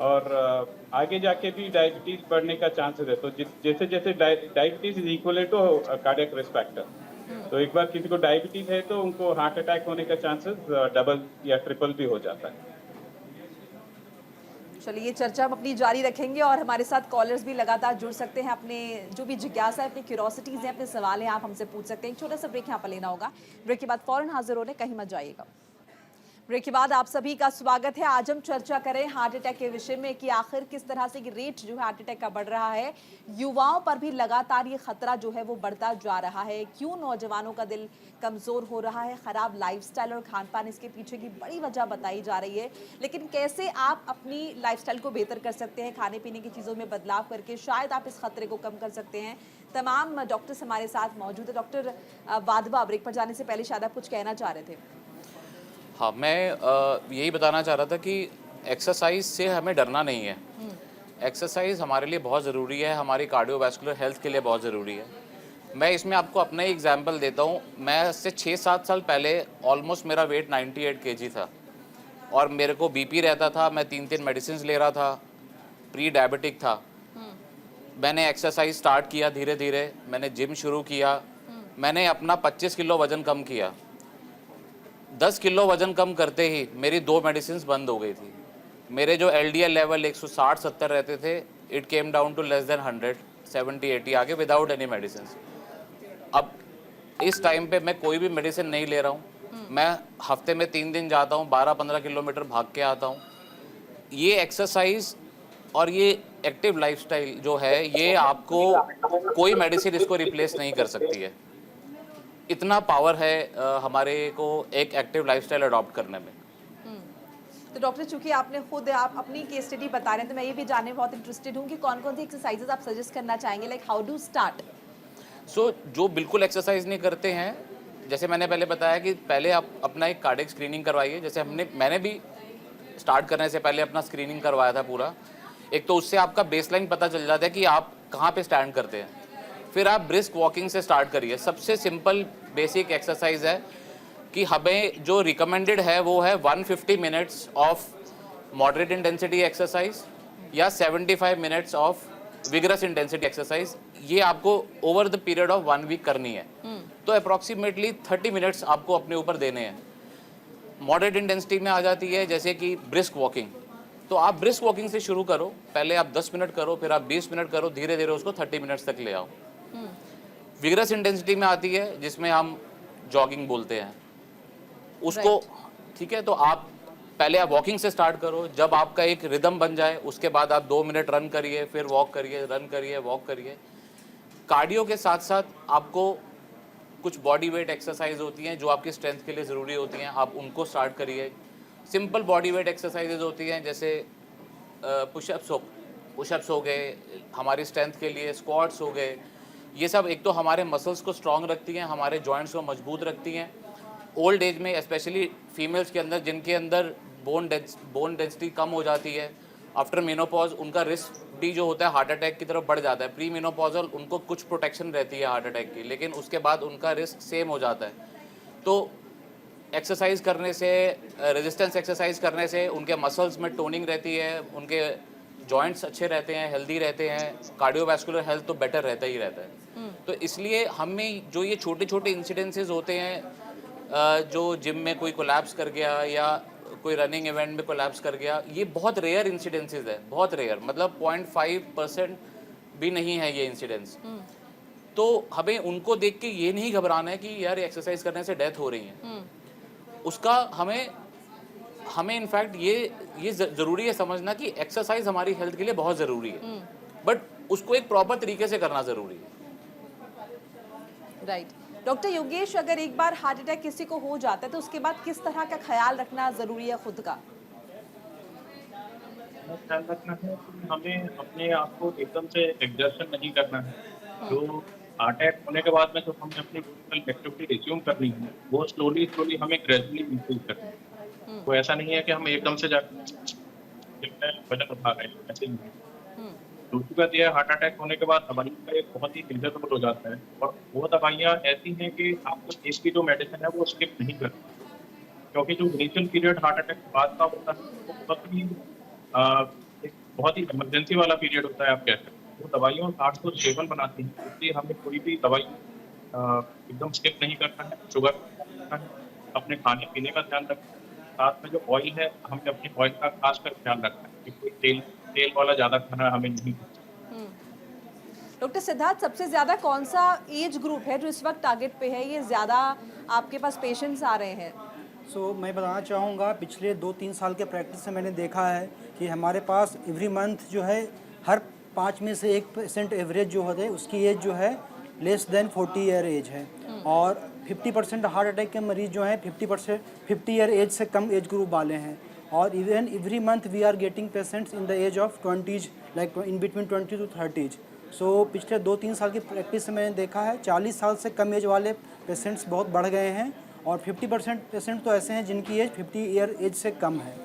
और आगे जाके भी डायबिटीज बढ़ने का चांसेस है। तो जैसे जैसे diabetes is equal to cardiac risk factor, तो एक बार किसी को डायबिटीज है तो उनको हार्ट अटैक होने का चांसेस डबल या ट्रिपल भी हो जाता है। चलिए, ये चर्चा हम अपनी जारी रखेंगे और हमारे साथ कॉलर्स भी लगातार जुड़ सकते हैं। अपने जो भी जिज्ञासा है, अपनी क्यूरोसिटीज़ हैं, अपने सवाल हैं, आप हमसे पूछ सकते हैं। एक छोटा सा ब्रेक यहाँ पर लेना होगा। ब्रेक के बाद फ़ौरन हाजिर होने, कहीं मत जाइएगा। ब्रेक के बाद आप सभी का स्वागत है। आज हम चर्चा करें हार्ट अटैक के विषय में कि आखिर किस तरह से रेट जो है हार्ट अटैक का बढ़ रहा है, युवाओं पर भी लगातार ये खतरा जो है वो बढ़ता जा रहा है, क्यों नौजवानों का दिल कमज़ोर हो रहा है, ख़राब लाइफस्टाइल और खान पान इसके पीछे की बड़ी वजह बताई जा रही है। लेकिन कैसे आप अपनी लाइफस्टाइल को बेहतर कर सकते हैं, खाने पीने की चीज़ों में बदलाव करके शायद आप इस खतरे को कम कर सकते हैं। तमाम डॉक्टर्स हमारे साथ मौजूद है। डॉक्टर वाधवा, ब्रेक पर जाने से पहले शायद आप कुछ कहना चाह रहे थे। हाँ, मैं यही बताना चाह रहा था कि एक्सरसाइज से हमें डरना नहीं है। एक्सरसाइज हमारे लिए बहुत ज़रूरी है, हमारी कार्डियोवैस्कुलर हेल्थ के लिए बहुत ज़रूरी है। मैं इसमें आपको अपना ही एग्जांपल देता हूँ। मैं इससे 6-7 साल पहले ऑलमोस्ट मेरा वेट 98 kg था और मेरे को बीपी रहता था, मैं 3 मेडिसिन ले रहा था, प्री डायबिटिक था। मैंने एक्सरसाइज स्टार्ट किया धीरे धीरे, मैंने जिम शुरू किया, मैंने अपना 25 किलो वज़न कम किया। 10 किलो वज़न कम करते ही मेरी 2 मेडिसिन बंद हो गई थी। मेरे जो LDL लेवल 160-70 रहते थे, it came down to less than 100, 70-80 आगे विदाउट एनी मेडिसिन। अब इस टाइम पे मैं कोई भी मेडिसिन नहीं ले रहा हूँ। मैं हफ्ते में 3 दिन जाता हूँ, 12-15 किलोमीटर भाग के आता हूँ। ये एक्सरसाइज और ये एक्टिव लाइफस्टाइल जो है, ये आपको कोई मेडिसिन इसको रिप्लेस नहीं कर सकती है। इतना पावर है हमारे को एक एक्टिव लाइफस्टाइल अडॉप्ट करने में। तो डॉक्टर, चूंकि आपने खुद आप अपनी केस स्टडी बता रहे हैं, तो मैं ये भी जानने बहुत इंटरेस्टेड हूँ कि कौन कौन सी एक्सरसाइजेज आप सजेस्ट करना चाहेंगे, लाइक हाउ डू स्टार्ट। सो जो बिल्कुल एक्सरसाइज नहीं करते हैं जैसे मैंने पहले बताया कि पहले आप अपना एक कार्डियक स्क्रीनिंग करवाइए। जैसे मैंने भी स्टार्ट करने से पहले अपना स्क्रीनिंग करवाया था पूरा। एक तो उससे आपका बेसलाइन पता चल जाता है कि आप कहाँ पे स्टैंड करते हैं। फिर आप ब्रिस्क वॉकिंग से स्टार्ट करिए। सबसे सिंपल बेसिक एक्सरसाइज है कि हमें जो रिकमेंडेड है वो है 150 minutes of moderate intensity exercise या 75 minutes of vigorous intensity exercise. ये आपको over the period of 1 week करनी है। तो अप्रॉक्सीमेटली 30 मिनट्स आपको अपने ऊपर देने हैं। मॉडरेट इंटेंसिटी में आ जाती है जैसे कि ब्रिस्क वॉकिंग। तो आप ब्रिस्क वॉकिंग से शुरू करो। पहले आप 10 मिनट करो, फिर आप 20 मिनट करो, धीरे धीरे उसको 30 मिनट्स तक ले आओ। विगरस इंटेंसिटी में आती है जिसमें हम जॉगिंग बोलते हैं उसको, ठीक है। तो आप पहले आप वॉकिंग से स्टार्ट करो। जब आपका एक रिदम बन जाए उसके बाद आप 2 मिनट रन करिए, फिर वॉक करिए, रन करिए, वॉक करिए। कार्डियो के साथ साथ आपको कुछ बॉडी वेट एक्सरसाइज होती हैं जो आपकी स्ट्रेंथ के लिए ज़रूरी होती हैं, आप उनको स्टार्ट करिए। सिंपल बॉडी वेट एक्सरसाइजेज होती हैं जैसे पुशअप्स हो गए, हमारी स्ट्रेंथ के लिए स्क्वाट्स हो गए। ये सब एक तो हमारे मसल्स को स्ट्रॉन्ग रखती हैं, हमारे जॉइंट्स को मजबूत रखती हैं। ओल्ड एज में स्पेशली फीमेल्स के अंदर जिनके अंदर बोन डेंसिटी कम हो जाती है, आफ्टर मेनोपॉज उनका रिस्क भी जो होता है हार्ट अटैक की तरफ बढ़ जाता है। प्री मेनोपॉजल उनको कुछ प्रोटेक्शन रहती है हार्ट अटैक की, लेकिन उसके बाद उनका रिस्क सेम हो जाता है। तो एक्सरसाइज करने से, रेजिस्टेंस एक्सरसाइज करने से उनके मसल्स में टोनिंग रहती है, उनके जॉइंट्स अच्छे रहते हैं, हेल्दी रहते हैं, कार्डियोवैस्कुलर हेल्थ तो बेटर रहता ही रहता है। तो इसलिए हमें जो ये छोटे छोटे इंसिडेंसेस होते हैं, जो जिम में कोई कोलैप्स कर गया या कोई रनिंग इवेंट में कोलैप्स कर गया, ये बहुत रेयर इंसिडेंसेस है, बहुत रेयर, मतलब 0.5% भी नहीं है ये इंसिडेंस। तो हमें उनको देख के ये नहीं घबराना है कि यार एक्सरसाइज करने से डेथ हो रही है। उसका हमें इनफैक्ट ये ज़रूरी है समझना कि एक्सरसाइज हमारी हेल्थ के लिए बहुत ज़रूरी है, बट उसको एक प्रॉपर तरीके से करना ज़रूरी है। राइट। डॉक्टर योगेश, अगर एक बार हार्ट अटैक किसी को हो जाता है तो उसके बाद किस तरह का ख्याल रखना ज़रूरी है खुद का? ख्याल रखना है कि हमें अपने आप को एकदम से एग्जर्शन नहीं करना है। जो हार्ट अटैक होने के बाद में जो हमें अपनी फिजिकल एक्टिविटी रिज्यूम करनी है वो स्लोली हमें ग्रेजुअली इंक्रीज करनी है। तो ऐसा नहीं है कि हम एकदम से जाकर वजन उठा रहे हैं, ऐसे नहीं है। दूसरी बात यह है, हार्ट अटैक होने के बाद दवाइयों का एक बहुत ही मेजर रोल हो जाता है, और वो दवाइयाँ ऐसी हैं कि आपको इसकी जो मेडिसिन है वो स्किप नहीं करती, क्योंकि जो इनिशियल पीरियड हार्ट अटैक के बाद का होता है वो एक बहुत ही इमरजेंसी वाला पीरियड होता है। आप कह सकते हैं वो दवाइयों हार्ट को स्टेबल बनाती हैं, इसलिए हमें कोई भी दवाई एकदम स्किप नहीं करना है। शुगर करना है, अपने खाने पीने का ध्यान रखना है, साथ में जो ऑयल है हमें अपने ऑयल का खास कर ख्याल रखना है कि कोई तेल वाला ज़्यादा खाना हमें नहीं। डॉक्टर सिद्धार्थ, सबसे ज़्यादा कौन सा एज ग्रुप है जो इस वक्त टारगेट पे है, ये ज़्यादा आपके पास पेशेंट्स आ रहे हैं? मैं बताना चाहूँगा, पिछले 2-3 साल के प्रैक्टिस से मैंने देखा है कि हमारे पास एवरी मंथ जो है हर 5 में से 1% एवरेज जो होते हैं उसकी एज जो है लेस देन 40 ईयर एज है, और 50% हार्ट अटैक के मरीज जो हैं 50 ईयर एज से कम एज ग्रुप वाले हैं। और even every month we are getting patients in the age of 20s, like in between 20 to 30s। पिछले 2-3 साल की प्रैक्टिस से मैंने देखा है 40 साल से कम एज वाले पेशेंट्स बहुत बढ़ गए हैं, और 50% पेशेंट तो ऐसे हैं जिनकी एज 50 ईयर एज से कम है।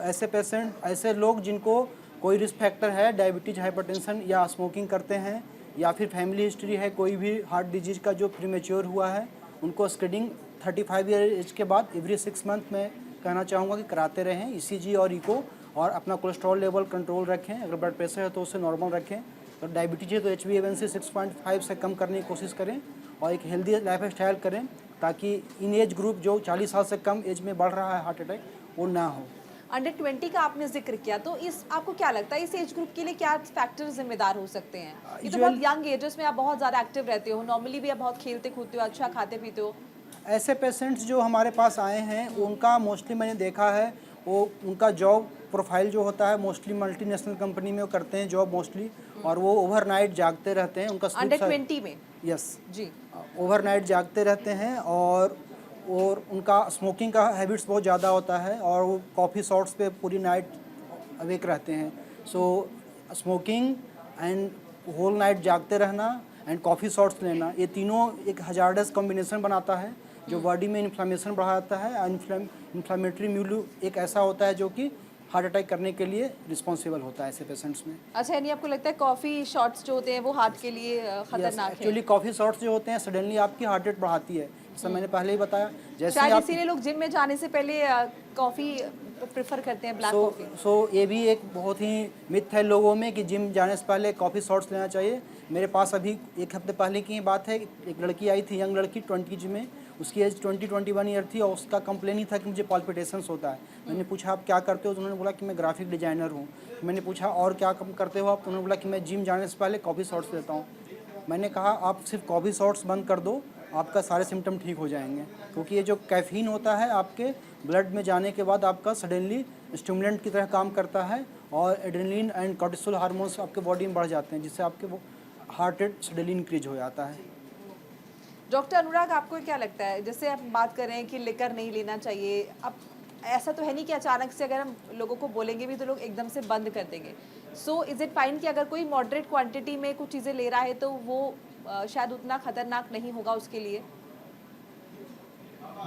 ऐसे पेशेंट, ऐसे लोग जिनको कोई रिस्क फैक्टर है, डायबिटीज़, हाइपरटेंशन या स्मोकिंग करते हैं, या फिर फैमिली हिस्ट्री है कोई भी हार्ट डिजीज का जो प्रीमेच्योर हुआ है, उनको स्क्रीनिंग 35 ईयर एज के बाद एवरी 6 मंथ में कहना चाहूँगा कि कराते रहें, ECG और इको, और अपना कोलेस्ट्रॉल लेवल कंट्रोल रखें। अगर ब्लड प्रेशर है तो उसे नॉर्मल रखें, और डायबिटीज़ है तो HbA1c 6.5 से कम करने की कोशिश करें, और एक हेल्दी लाइफ स्टाइल करें, ताकि इन एज ग्रुप जो 40 साल से कम एज में बढ़ रहा है हार्ट अटैक वो ना हो। अंडर 20 का आपने जिक्र किया, तो आपको क्या लगता है इस एज ग्रुप के लिए क्या फैक्टर जिम्मेदार हो सकते हैं? ये तो बहुत यंग एज है, इसमें आप बहुत ज़्यादा एक्टिव रहते हो, नॉर्मली भी आप बहुत खेलते कूदते हो, अच्छा खाते पीते हो। ऐसे पेशेंट्स जो हमारे पास आए हैं उनका मोस्टली मैंने देखा है वो उनका जॉब प्रोफाइल जो होता है मोस्टली मल्टीनेशनल कंपनी में वो करते हैं जॉब मोस्टली, और वो ओवरनाइट जागते रहते हैं। उनका अंडर 20 में? यस जी, ओवरनाइट जागते रहते हैं, और उनका स्मोकिंग का हैबिट्स बहुत ज़्यादा होता है, और वो कॉफ़ी शॉट्स पे पूरी नाइट अवेक रहते हैं। स्मोकिंग एंड होल नाइट जागते रहना एंड कॉफ़ी शॉट्स लेना, ये तीनों एक हजार्डस कॉम्बिनेशन बनाता है जो बॉडी में इन्फ्लामेशन बढ़ाता है। इन्फ्लामेटरी मिल्यू एक ऐसा होता है जो कि हार्ट अटैक करने के लिए रिस्पॉन्सिबल होता है ऐसे पेशेंट्स में। अच्छा, यानी आपको लगता है कॉफ़ी शॉट्स जो होते हैं वो हार्ट के लिए खतरनाक है? एक्चुअली कॉफ़ी शॉट्स जो होते हैं सडनली आपकी हार्ट रेट बढ़ाती है, जैसा मैंने पहले ही बताया। जैसे शायद आप इसीलिए लोग जिम में जाने से पहले कॉफ़ी प्रेफर करते हैं, ब्लैक कॉफ़ी। सो ये भी एक बहुत ही मिथ है लोगों में कि जिम जाने से पहले कॉफ़ी शॉट्स लेना चाहिए। मेरे पास अभी एक हफ्ते पहले की बात है, एक लड़की आई थी, यंग लड़की 20 में, उसकी एज 21 ईयर थी और उसका कंप्लेन ही था कि मुझे पाल्पिटेशंस होता है। मैंने पूछा आप क्या करते हो, तो उन्होंने बोला कि मैं ग्राफिक डिजाइनर हूँ। मैंने पूछा और क्या करते हो आप, तो उन्होंने बोला कि मैं जिम जाने से पहले कॉफ़ी शॉट्स लेता हूँ। मैंने कहा आप सिर्फ कॉफ़ी शॉट्स बंद कर दो, आपका सारे सिम्टम ठीक हो जाएंगे, क्योंकि ये जो कैफीन होता है आपके ब्लड में जाने के बाद आपका सडनली स्टिमुलेंट की तरह काम करता है और एड्रेनलिन एंड कॉर्टिसोल हार्मोन्स आपके बॉडी में बढ़ जाते हैं, जिससे आपके वो हार्ट रेट सडनली इंक्रीज हो जाता है। डॉक्टर अनुराग, आपको क्या लगता है, जैसे आप बात कर रहे हैं कि लिकर नहीं लेना चाहिए, अब ऐसा तो है नहीं कि अचानक से अगर हम लोगों को बोलेंगे भी तो लोग एकदम से बंद कर देंगे। सो इज़ इट फाइन कि अगर कोई मॉडरेट क्वांटिटी में कुछ चीज़ें ले रहा है तो वो शायद उतना खतरनाक नहीं होगा उसके लिए?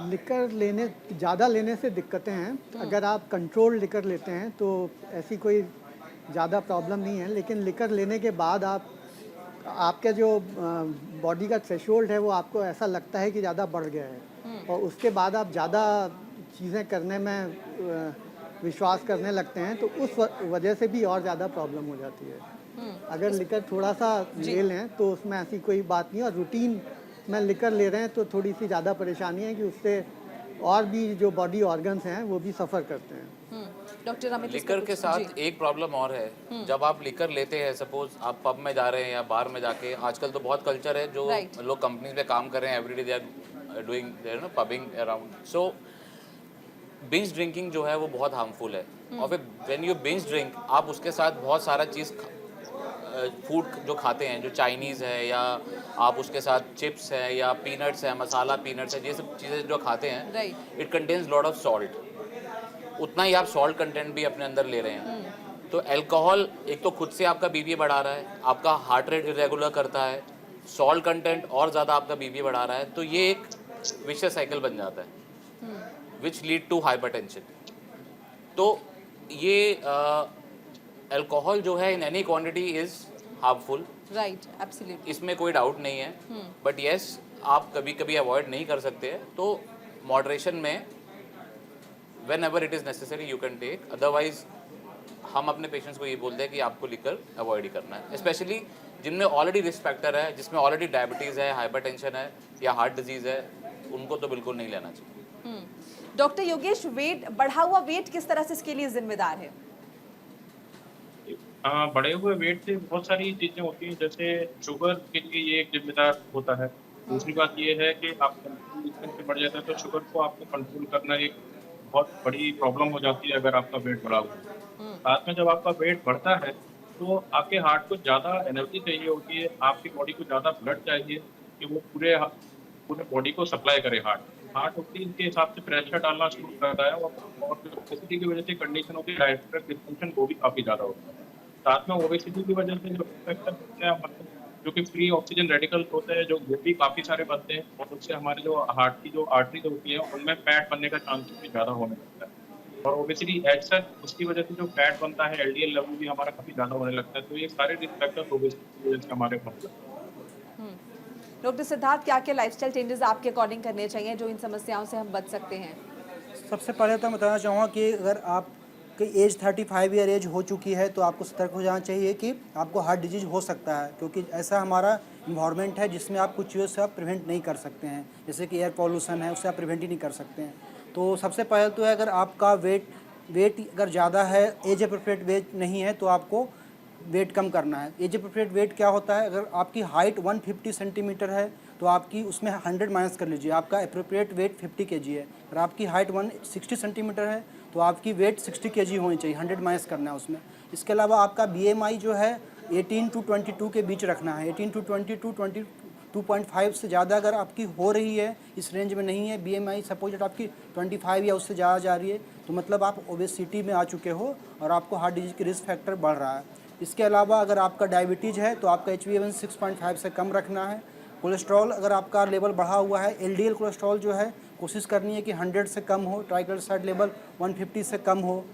लिकर लेने ज़्यादा लेने से दिक्कतें हैं। अगर आप कंट्रोल लिकर लेते हैं तो ऐसी कोई ज़्यादा प्रॉब्लम नहीं है, लेकिन लिकर लेने के बाद आपका जो बॉडी का थ्रेशोल्ड है वो आपको ऐसा लगता है कि ज़्यादा बढ़ गया है और उसके बाद आप ज़्यादा चीज़ें करने में विश्वास करने लगते हैं, तो उस वजह से भी और ज़्यादा प्रॉब्लम हो जाती है। अगर लिकर थोड़ा सा ले लें तो उसमें ऐसी कोई बात नहीं, और रूटीन में लिकर ले रहे हैं तो थोड़ी सी ज़्यादा परेशानी है कि उससे और भी जो बॉडी ऑर्गन्स हैं वो भी सफ़र करते हैं। डॉक्टर अमित, लिकर के साथ एक प्रॉब्लम और है, जब आप लिकर लेते हैं, सपोज आप पब में जा रहे हैं या बार में जाके, आजकल तो बहुत कल्चर है जो लोग कंपनीज में काम कर रहे हैं, everyday they are doing their pubbing around. So binge drinking जो है वो बहुत हार्मफुल है, और फिर व्हेन यू बिंज ड्रिंक आप उसके साथ बहुत सारा चीज़ फूड जो खाते हैं, जो चाइनीज़ है, या आप उसके साथ चिप्स है या पीनट्स है, मसाला पीनट्स है, ये सब चीज़ें जो खाते हैं, it contains lot of salt. उतना ही आप सॉल्ट कंटेंट भी अपने अंदर ले रहे हैं। तो अल्कोहल एक तो खुद से आपका बीपी बढ़ा रहा है, आपका हार्ट रेट इरेगुलर करता है, सॉल्ट कंटेंट और ज़्यादा आपका बीपी बढ़ा रहा है, तो ये एक विशियस साइकिल बन जाता है विच लीड टू हाइपरटेंशन। तो ये अल्कोहल जो है in any quantity is harmful, right, absolutely, इसमें कोई डाउट नहीं है। बट येस, आप कभी कभी अवॉइड नहीं कर सकते, तो मॉडरेशन में whenever it is necessary you can take, otherwise हम अपने पेशेंट्स को ये बोलते हैं कि आपको लिकर अवॉइड ही करना है, स्पेशली जिनमें ऑलरेडी रिस्क फैक्टर है, जिसमें ऑलरेडी डायबिटीज़ है, हाइपरटेंशन है या हार्ट डिजीज़ है, उनको तो बिल्कुल नहीं लेना चाहिए। डॉक्टर योगेश, वेट, बढ़ा हुआ वेट किस तरह से इसके लिए जिम्मेदार है? बढ़े हुए वेट से बहुत सारी चीज़ें होती हैं, जैसे शुगर के लिए ये एक जिम्मेदार होता है। दूसरी बात ये है कि आप कंट्रोल बढ़ जाता है तो शुगर को आपको कंट्रोल करना एक बहुत बड़ी प्रॉब्लम हो जाती है अगर आपका वेट बढ़ा हुआ है। साथ में जब आपका वेट बढ़ता है तो आपके हार्ट को ज़्यादा एनर्जी चाहिए होती है, आपकी बॉडी को ज़्यादा ब्लड चाहिए कि वो पूरे बॉडी को सप्लाई करे। हार्ट ओपनिंग के हिसाब से प्रेशर डालना शुरू करता है और ओबेसिटी की वजह से कंडीशन होती है डायबिटिक डिस्फंक्शन, वो भी काफ़ी ज़्यादा होता है। साथ में ओबेसिटी की वजह से जो फैक्टर होते हैं, मतलब जो कि फ्री ऑक्सीजन रेडिकल्स होते हैं, जो वो भी काफ़ी सारे बनते हैं और उससे हमारे जो हार्ट की जो आर्टरीज होती है उनमें फैट बनने का चांसेस भी ज़्यादा होने लगता है। और ओबेसिटी एज सच उसकी वजह से जो फैट बनता है, एलडीएल लेवल भी हमारा काफ़ी ज़्यादा होने लगता है। तो ये सारे रिस्क फैक्टर्स ओबेसिटी की वजह से हमारे पास। डॉक्टर सिद्धार्थ, क्या क्या लाइफस्टाइल चेंजेस आपके अकॉर्डिंग करने चाहिए जो इन समस्याओं से हम बच सकते हैं? सबसे पहले तो मैं बताना चाहूँगा कि अगर आपकी एज 35 ईयर एज हो चुकी है तो आपको सतर्क हो जाना चाहिए कि आपको हार्ट डिजीज़ हो सकता है, क्योंकि ऐसा हमारा इन्वायरमेंट है जिसमें आप कुछ चीज़ों से आप प्रिवेंट नहीं कर सकते हैं, जैसे कि एयर पॉल्यूशन है, उससे आप प्रिवेंट ही नहीं कर सकते हैं। तो सबसे पहले तो है, अगर आपका वेट अगर ज़्यादा है, एज अप्रोप्रिएट वेट नहीं है, तो आपको वेट कम करना है। एज अप्रोप्रिएट वेट क्या होता है, अगर आपकी हाइट 150 सेंटीमीटर है तो आपकी उसमें 100 माइनस कर लीजिए, आपका अप्रोप्रिएट वेट 50 kg है। अगर आपकी हाइट 160 सेंटीमीटर है तो आपकी वेट 60 kg होनी चाहिए, 100 माइनस करना है उसमें। इसके अलावा आपका BMI जो है 18 to 22 के बीच रखना है। 18 to 22, 22.5 से ज़्यादा अगर आपकी हो रही है, इस रेंज में नहीं है BMI, सपोज आपकी 25 या उससे ज़्यादा जा रही है, तो मतलब आप ओबेसिटी में आ चुके हो और आपको हार्ट डिजीज़ की रिस्क फैक्टर बढ़ रहा है। इसके अलावा अगर आपका डायबिटीज़ है तो आपका HbA1c 6.5 से कम रखना है। कोलेस्ट्रॉल अगर आपका लेवल बढ़ा हुआ है, LDL कोलेस्ट्रॉल जो है कोशिश करनी है कि 100 से कम हो, ट्राइग्लिसराइड लेवल 150 से कम हो।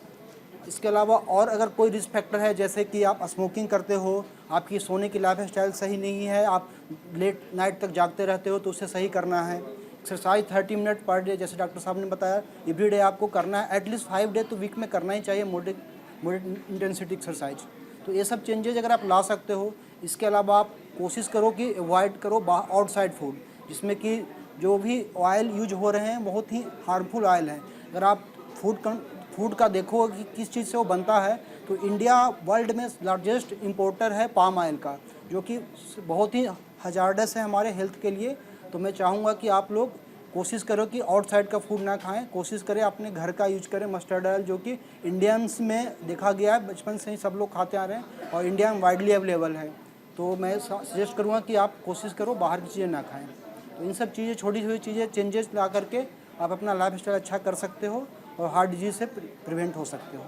इसके अलावा और अगर कोई रिस्क फैक्टर है, जैसे कि आप स्मोकिंग करते हो, आपकी सोने की लाइफ स्टाइल सही नहीं है, आप लेट नाइट तक जागते रहते हो, तो उसे सही करना है। एक्सरसाइज 30 मिनट पर डे, जैसे डॉक्टर साहब ने बताया, एवरी डे आपको करना है। एटलीस्ट 5 डे तो वीक में करना ही चाहिए मॉडरेट इंटेंसिटी एक्सरसाइज। तो ये सब चेंजेज अगर आप ला सकते हो। इसके अलावा आप कोशिश करो कि अवॉइड करो आउटसाइड फूड, जिसमें कि जो भी ऑयल यूज हो रहे हैं बहुत ही हार्मफुल ऑयल हैं। अगर आप फूड का देखो कि किस चीज़ से वो बनता है, तो इंडिया वर्ल्ड में लार्जेस्ट इंपोर्टर है पाम ऑयल का, जो कि बहुत ही हजार्डस है हमारे हेल्थ के लिए। तो मैं चाहूँगा कि आप लोग कोशिश करो कि आउटसाइड का फूड ना खाएं, कोशिश करें अपने घर का यूज करें मस्टर्ड ऑयल, जो कि इंडियंस में देखा गया है, बचपन से ही सब लोग खाते आ रहे हैं और इंडिया में वाइडली अवेलेबल है। तो मैं सजेस्ट करूँगा कि आप कोशिश करो बाहर की चीज़ें ना खाएँ। तो इन सब चीज़ें, छोटी छोटी चीज़ें, चेंजेस ला करके आप अपना लाइफ स्टाइल अच्छा कर सकते हो और हार्ट डिजीज से प्रिवेंट हो सकते हो।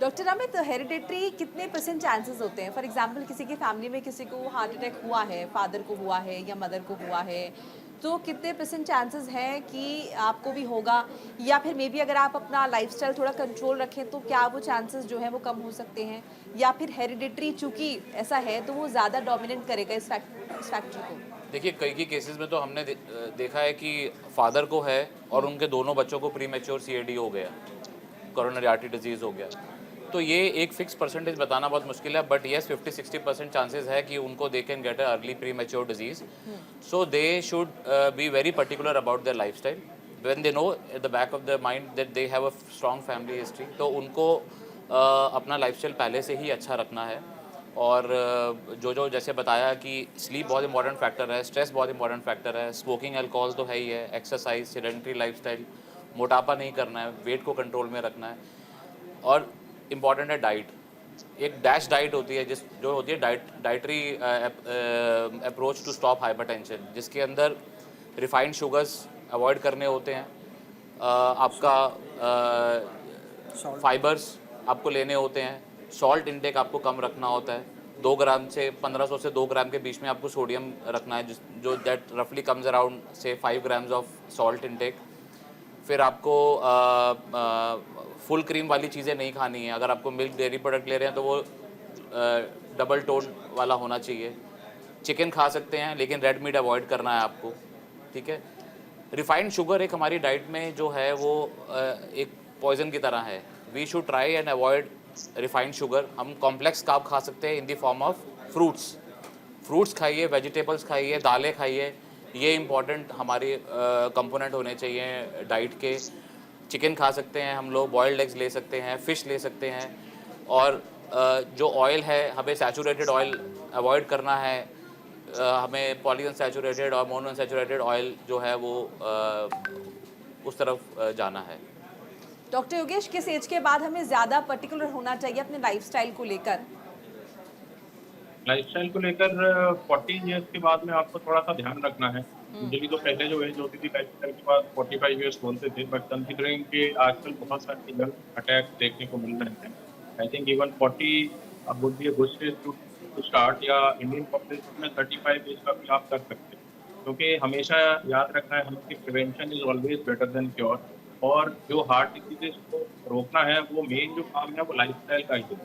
डॉक्टर अमित, हेरिडेटरी कितने % चांसेस होते हैं? फॉर एग्जांपल किसी की फैमिली में किसी को हार्ट अटैक हुआ है, फादर को हुआ है या मदर को हुआ है, तो कितने % चांसेस हैं कि आपको भी होगा? या फिर मे बी अगर आप अपना लाइफस्टाइल थोड़ा कंट्रोल रखें तो क्या वो चांसेस जो हैं वो कम हो सकते हैं? या फिर हेरिडेटरी चूँकि ऐसा है तो वो ज़्यादा डोमिनेट करेगा इस फैक्टर को? देखिए, कई केसेस में तो हमने देखा है कि फादर को है और उनके दोनों बच्चों को प्रीमेच्योर CAD हो गया, कोरोनरी आर्टरी डिजीज़ हो गया। तो ये एक फिक्स परसेंटेज बताना बहुत मुश्किल है, बट येस 50-60% चांसेस है कि उनको they can get a early premature disease. So they should be very particular about their lifestyle when they know at the back of the mind that they have a strong family history. तो उनको अपना लाइफस्टाइल पहले से ही अच्छा रखना है। और जो जैसे बताया कि स्लीप बहुत इंपॉर्टेंट फैक्टर है, स्ट्रेस बहुत इंपॉर्टेंट फैक्टर है, स्मोकिंग अल्कोहल तो है ही है, एक्सरसाइज, सेडेंटरी लाइफस्टाइल, मोटापा नहीं करना है, वेट को कंट्रोल में रखना है। और इम्पॉर्टेंट है डाइट। एक डैश डाइट होती है जो होती है dietary approach to stop hypertension, जिसके अंदर रिफाइंड शुगर्स अवॉइड करने होते हैं, आपका फाइबर्स आपको लेने होते हैं, सॉल्ट इंटेक आपको कम रखना होता है। 2 ग्राम से 1500 से 2 ग्राम के बीच में आपको सोडियम रखना है, जो दैट रफली कम्स अराउंड से 5 ग्राम्स ऑफ सॉल्ट इंटेक। फिर आपको फुल क्रीम वाली चीज़ें नहीं खानी है। अगर आपको मिल्क डेयरी प्रोडक्ट ले रहे हैं तो वो डबल टोन वाला होना चाहिए। चिकन खा सकते हैं लेकिन रेड मीट अवॉइड करना है आपको, ठीक है। रिफाइंड शुगर एक हमारी डाइट में जो है वो एक पॉइजन की तरह है। We should try and avoid refined sugar. हम कॉम्प्लेक्स कार्ब खा सकते हैं in the form of fruits खाइए, वेजिटेबल्स खाइए, दालें खाइए। ये इम्पॉर्टेंट हमारे कंपोनेंट होने चाहिए डाइट के। चिकन खा सकते हैं हम लोग, बॉयल्ड एग्स ले सकते हैं, फ़िश ले सकते हैं। और जो ऑयल है हमें सैचुरेटेड ऑयल अवॉइड करना है। हमें पॉलीअनसैचुरेटेड और मोनोअनसैचुरेटेड ऑयल जो है वो उस तरफ जाना है। डॉक्टर योगेश, किस एज के बाद हमें ज़्यादा पर्टिकुलर होना चाहिए अपने लाइफस्टाइल को लेकर? लाइफस्टाइल को लेकर 40 ईयर्स के बाद में आपको थोड़ा सा ध्यान रखना है। यूजुअली तो पहले जो एज होती थी लाइफस्टाइल के बाद 45 ईयर्स बोलते थे, बट कंसीडरिंग कि आजकल बहुत सारे यंग अटैक देखने को मिल रहे हैं, I think even 40 would be a good stage to start. या इंडियन पॉपुलेशन में 35 एज का भी आप कर सकते हैं, क्योंकि हमेशा याद रखना है हमें कि prevention is always better than cure. और जो हार्ट डिजीजेस को रोकना है वो मेन जो काम है वो लाइफस्टाइल का ही है।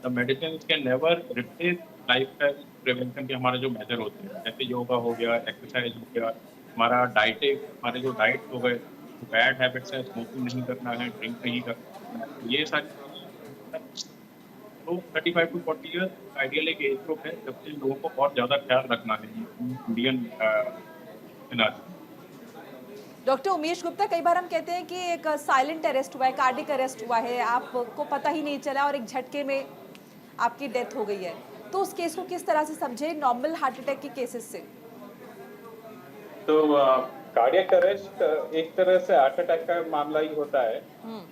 The medicine can never replace lifestyle prevention के हमारे जो मेजर होते हैं, जैसे योगा हो गया, एक्सरसाइज हो गया, हमारा हमारे जो डाइट हो गए, बैड हैबिट्स है, स्मोकिंग नहीं करना है, ड्रिंक नहीं करना है, ये सारी। तो 35 to 40 ईयर्स आइडियल एक एज ग्रुप है जब से लोगों को बहुत ज़्यादा ख्याल रखना है इंडियन इलाज। डॉक्टर उमेश गुप्ता, कई बार हम कहते हैं कि एक साइलेंट अरेस्ट हुआ है, कार्डिक अरेस्ट हुआ है, आपको पता ही नहीं चला और एक झटके में आपकी डेथ हो गई है, तो उस केस को किस तरह से समझे नॉर्मल हार्ट अटैक के केसेस से? तो कार्डियक अरेस्ट एक तरह से हार्ट अटैक का मामला ही होता है।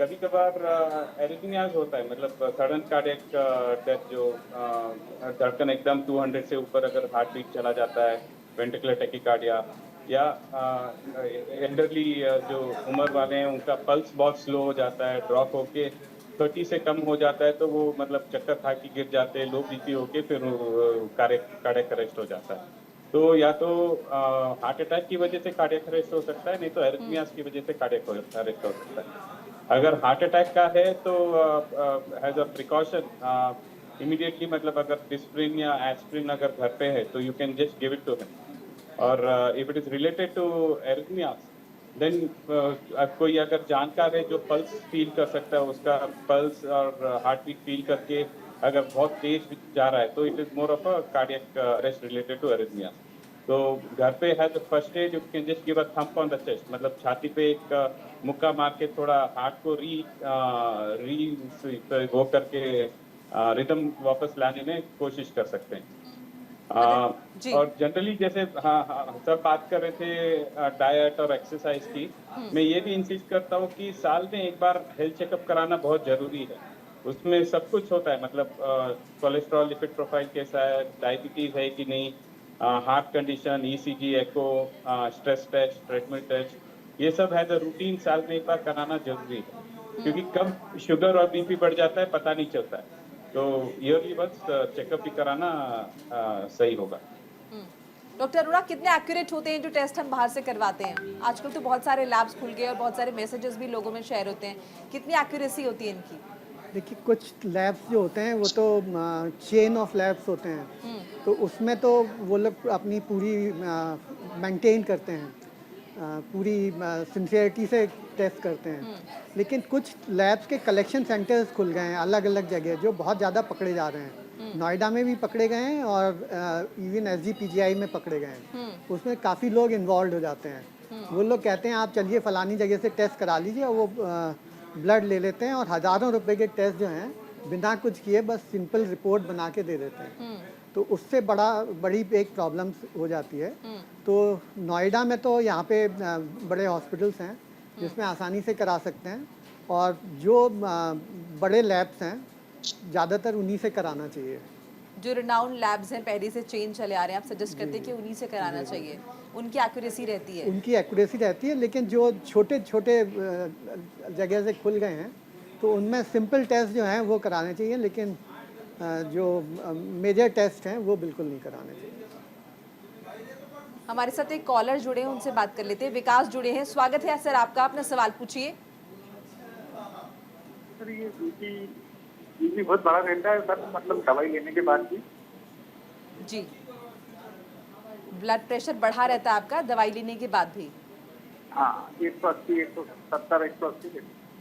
कभी कभार एरिथमियाज होता है, मतलब सडन कार्डियक डेथ, जो धड़कन एकदम 200 से ऊपर अगर हार्ट बीट चला जाता है, वेंट्रिकुलर टैकीकार्डिया, या एल्डरली जो उम्र वाले हैं उनका पल्स बहुत स्लो हो जाता है, ड्रॉप होके 30 से कम हो जाता है तो वो मतलब चक्कर खा के गिर जाते हैं, लो बीपी होके फिर कार्डियक अरेस्ट हो जाता है। तो या तो हार्ट अटैक की वजह से कार्डियक अरेस्ट हो सकता है, नहीं तो एरिथमियास की वजह से कार्डियक अरेस्ट हो सकता है। अगर हार्ट अटैक का है तो एज अ प्रिकॉशन इमीडिएटली मतलब अगर डिस्प्रिन या एस्प्रिन अगर घर पे है तो you can just give it to him. और if it is related to arrhythmias then कोई अगर जानकार है जो पल्स फील कर सकता है, उसका पल्स और हार्ट बीट फील करके अगर बहुत तेज जा रहा है तो it is more of a cardiac arrest related to arrhythmia. तो घर पे है तो first aid you can just give a thump on the chest, मतलब छाती पे एक मुक्का मार के थोड़ा हार्ट को वो करके रिदम वापस लाने में कोशिश कर सकते हैं। और जनरली जैसे सब बात कर रहे थे डाइट और एक्सरसाइज की, मैं ये भी इंसिस्ट करता हूँ कि साल में एक बार हेल्थ चेकअप कराना बहुत जरूरी है। उसमें सब कुछ होता है, मतलब कोलेस्ट्रॉल लिपिड प्रोफाइल कैसा है, डायबिटीज है कि नहीं, हार्ट कंडीशन, ईसीजी, एको, स्ट्रेस टेस्ट, ट्रेडमिल टेस्ट, ये सब है तो रूटीन साल में एक बार कराना जरूरी है, क्योंकि कब शुगर और बीपी बढ़ जाता है पता नहीं चलता है। तो ईयरली वंस चेकअप भी कराना सही होगा। डॉक्टर अरोड़ा, कितने एक्यूरेट होते हैं जो टेस्ट हम बाहर से करवाते हैं? आजकल तो बहुत सारे लैब्स खुल गए और बहुत सारे मैसेजेस भी लोगों में शेयर होते हैं, कितनी एक्यूरेसी होती है इनकी? देखिए, कुछ लैब्स जो होते हैं वो तो चेन ऑफ लैब्स होते हैं, तो उसमें तो वो लोग अपनी पूरी मेंटेन करते हैं, पूरी सिंसियरिटी से टेस्ट करते हैं। लेकिन कुछ लैब्स के कलेक्शन सेंटर्स खुल गए हैं अलग अलग जगह, जो बहुत ज़्यादा पकड़े जा रहे हैं। नोएडा में भी पकड़े गए हैं और इवन SGPGI में पकड़े गए हैं। उसमें काफ़ी लोग इन्वॉल्व हो जाते हैं। वो लोग कहते हैं आप चलिए फलानी जगह से टेस्ट करा लीजिए, और वो ब्लड ले लेते हैं और हज़ारों रुपए के टेस्ट जो हैं बिना कुछ किए बस सिंपल रिपोर्ट बना के दे देते हैं। तो उससे बड़ी एक प्रॉब्लम हो जाती है। तो नोएडा में तो यहाँ पे बड़े हॉस्पिटल्स हैं जिसमें आसानी से करा सकते हैं, और जो बड़े लैब्स हैं ज़्यादातर उन्हीं से कराना चाहिए। जो रिनाउंड लैब्स हैं, पहले से चेन चले आ रहे हैं, आप सजेस्ट करते हैं कि उन्हीं से कराना चाहिए, उनकी एक्यूरेसी रहती है? उनकी एक्यूरेसी रहती है, लेकिन जो छोटे छोटे जगह से खुल गए हैं तो उनमें सिंपल टेस्ट जो हैं वो कराने चाहिए, लेकिन जो मेजर टेस्ट हैं वो बिल्कुल नहीं कराने चाहिए। हमारे साथ एक कॉलर जुड़े हैं, उनसे बात कर लेते हैं। विकास जुड़े हैं, स्वागत है सर आपका, अपना सवाल पूछिए। सर ये बीपी बहुत बड़ा रहता है सर, मतलब दवाई लेने के बाद भी? जी, ब्लड प्रेशर बढ़ा रहता है आपका दवाई लेने के बाद भी? हाँ, 180, 170, 180।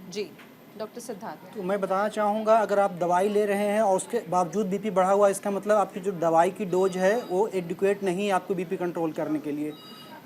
जी, डॉक्टर सिद्धार्थ। तो मैं बताना चाहूँगा, अगर आप दवाई ले रहे हैं और उसके बावजूद बीपी बढ़ा हुआ है, इसका मतलब आपकी जो दवाई की डोज है वो एडिक्वेट नहीं है आपको बीपी कंट्रोल करने के लिए।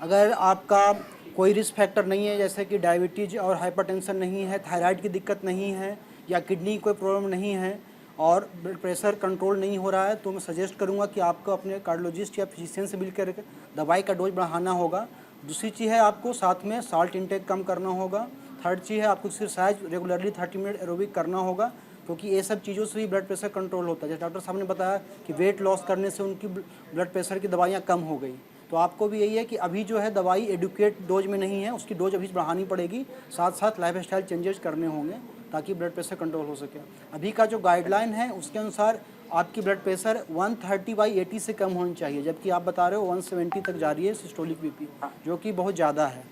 अगर आपका कोई रिस्क फैक्टर नहीं है, जैसे कि डायबिटीज और हाइपरटेंशन नहीं है, थायराइड की दिक्कत नहीं है, या किडनी की कोई प्रॉब्लम नहीं है, और ब्लड प्रेशर कंट्रोल नहीं हो रहा है, तो मैं सजेस्ट करूँगा कि आपको अपने कार्डियोलॉजिस्ट या फिजिशियन से मिलकर दवाई का डोज बढ़ाना होगा। दूसरी चीज़ है, आपको साथ में साल्ट इंटेक कम करना होगा। थर्ड चीज़ है, आपको एक्सरसाइज रेगुलरली 30 मिनट एरोबिक करना होगा, क्योंकि ये सब चीज़ों से ही ब्लड प्रेशर कंट्रोल होता है। जैसे डॉक्टर साहब ने बताया कि वेट लॉस करने से उनकी ब्लड प्रेशर की दवाइयाँ कम हो गई, तो आपको भी यही है कि अभी जो है दवाई एडुकेट डोज में नहीं है, उसकी डोज अभी बढ़ानी पड़ेगी, साथ साथ लाइफ स्टाइल चेंजेस करने होंगे ताकि ब्लड प्रेशर कंट्रोल हो सके। अभी का जो गाइडलाइन है उसके अनुसार आपकी ब्लड प्रेशर 130/80 से कम होनी चाहिए, जबकि आप बता रहे हो 170 तक जा रही है सिस्टोलिक बीपी, जो कि बहुत ज़्यादा है।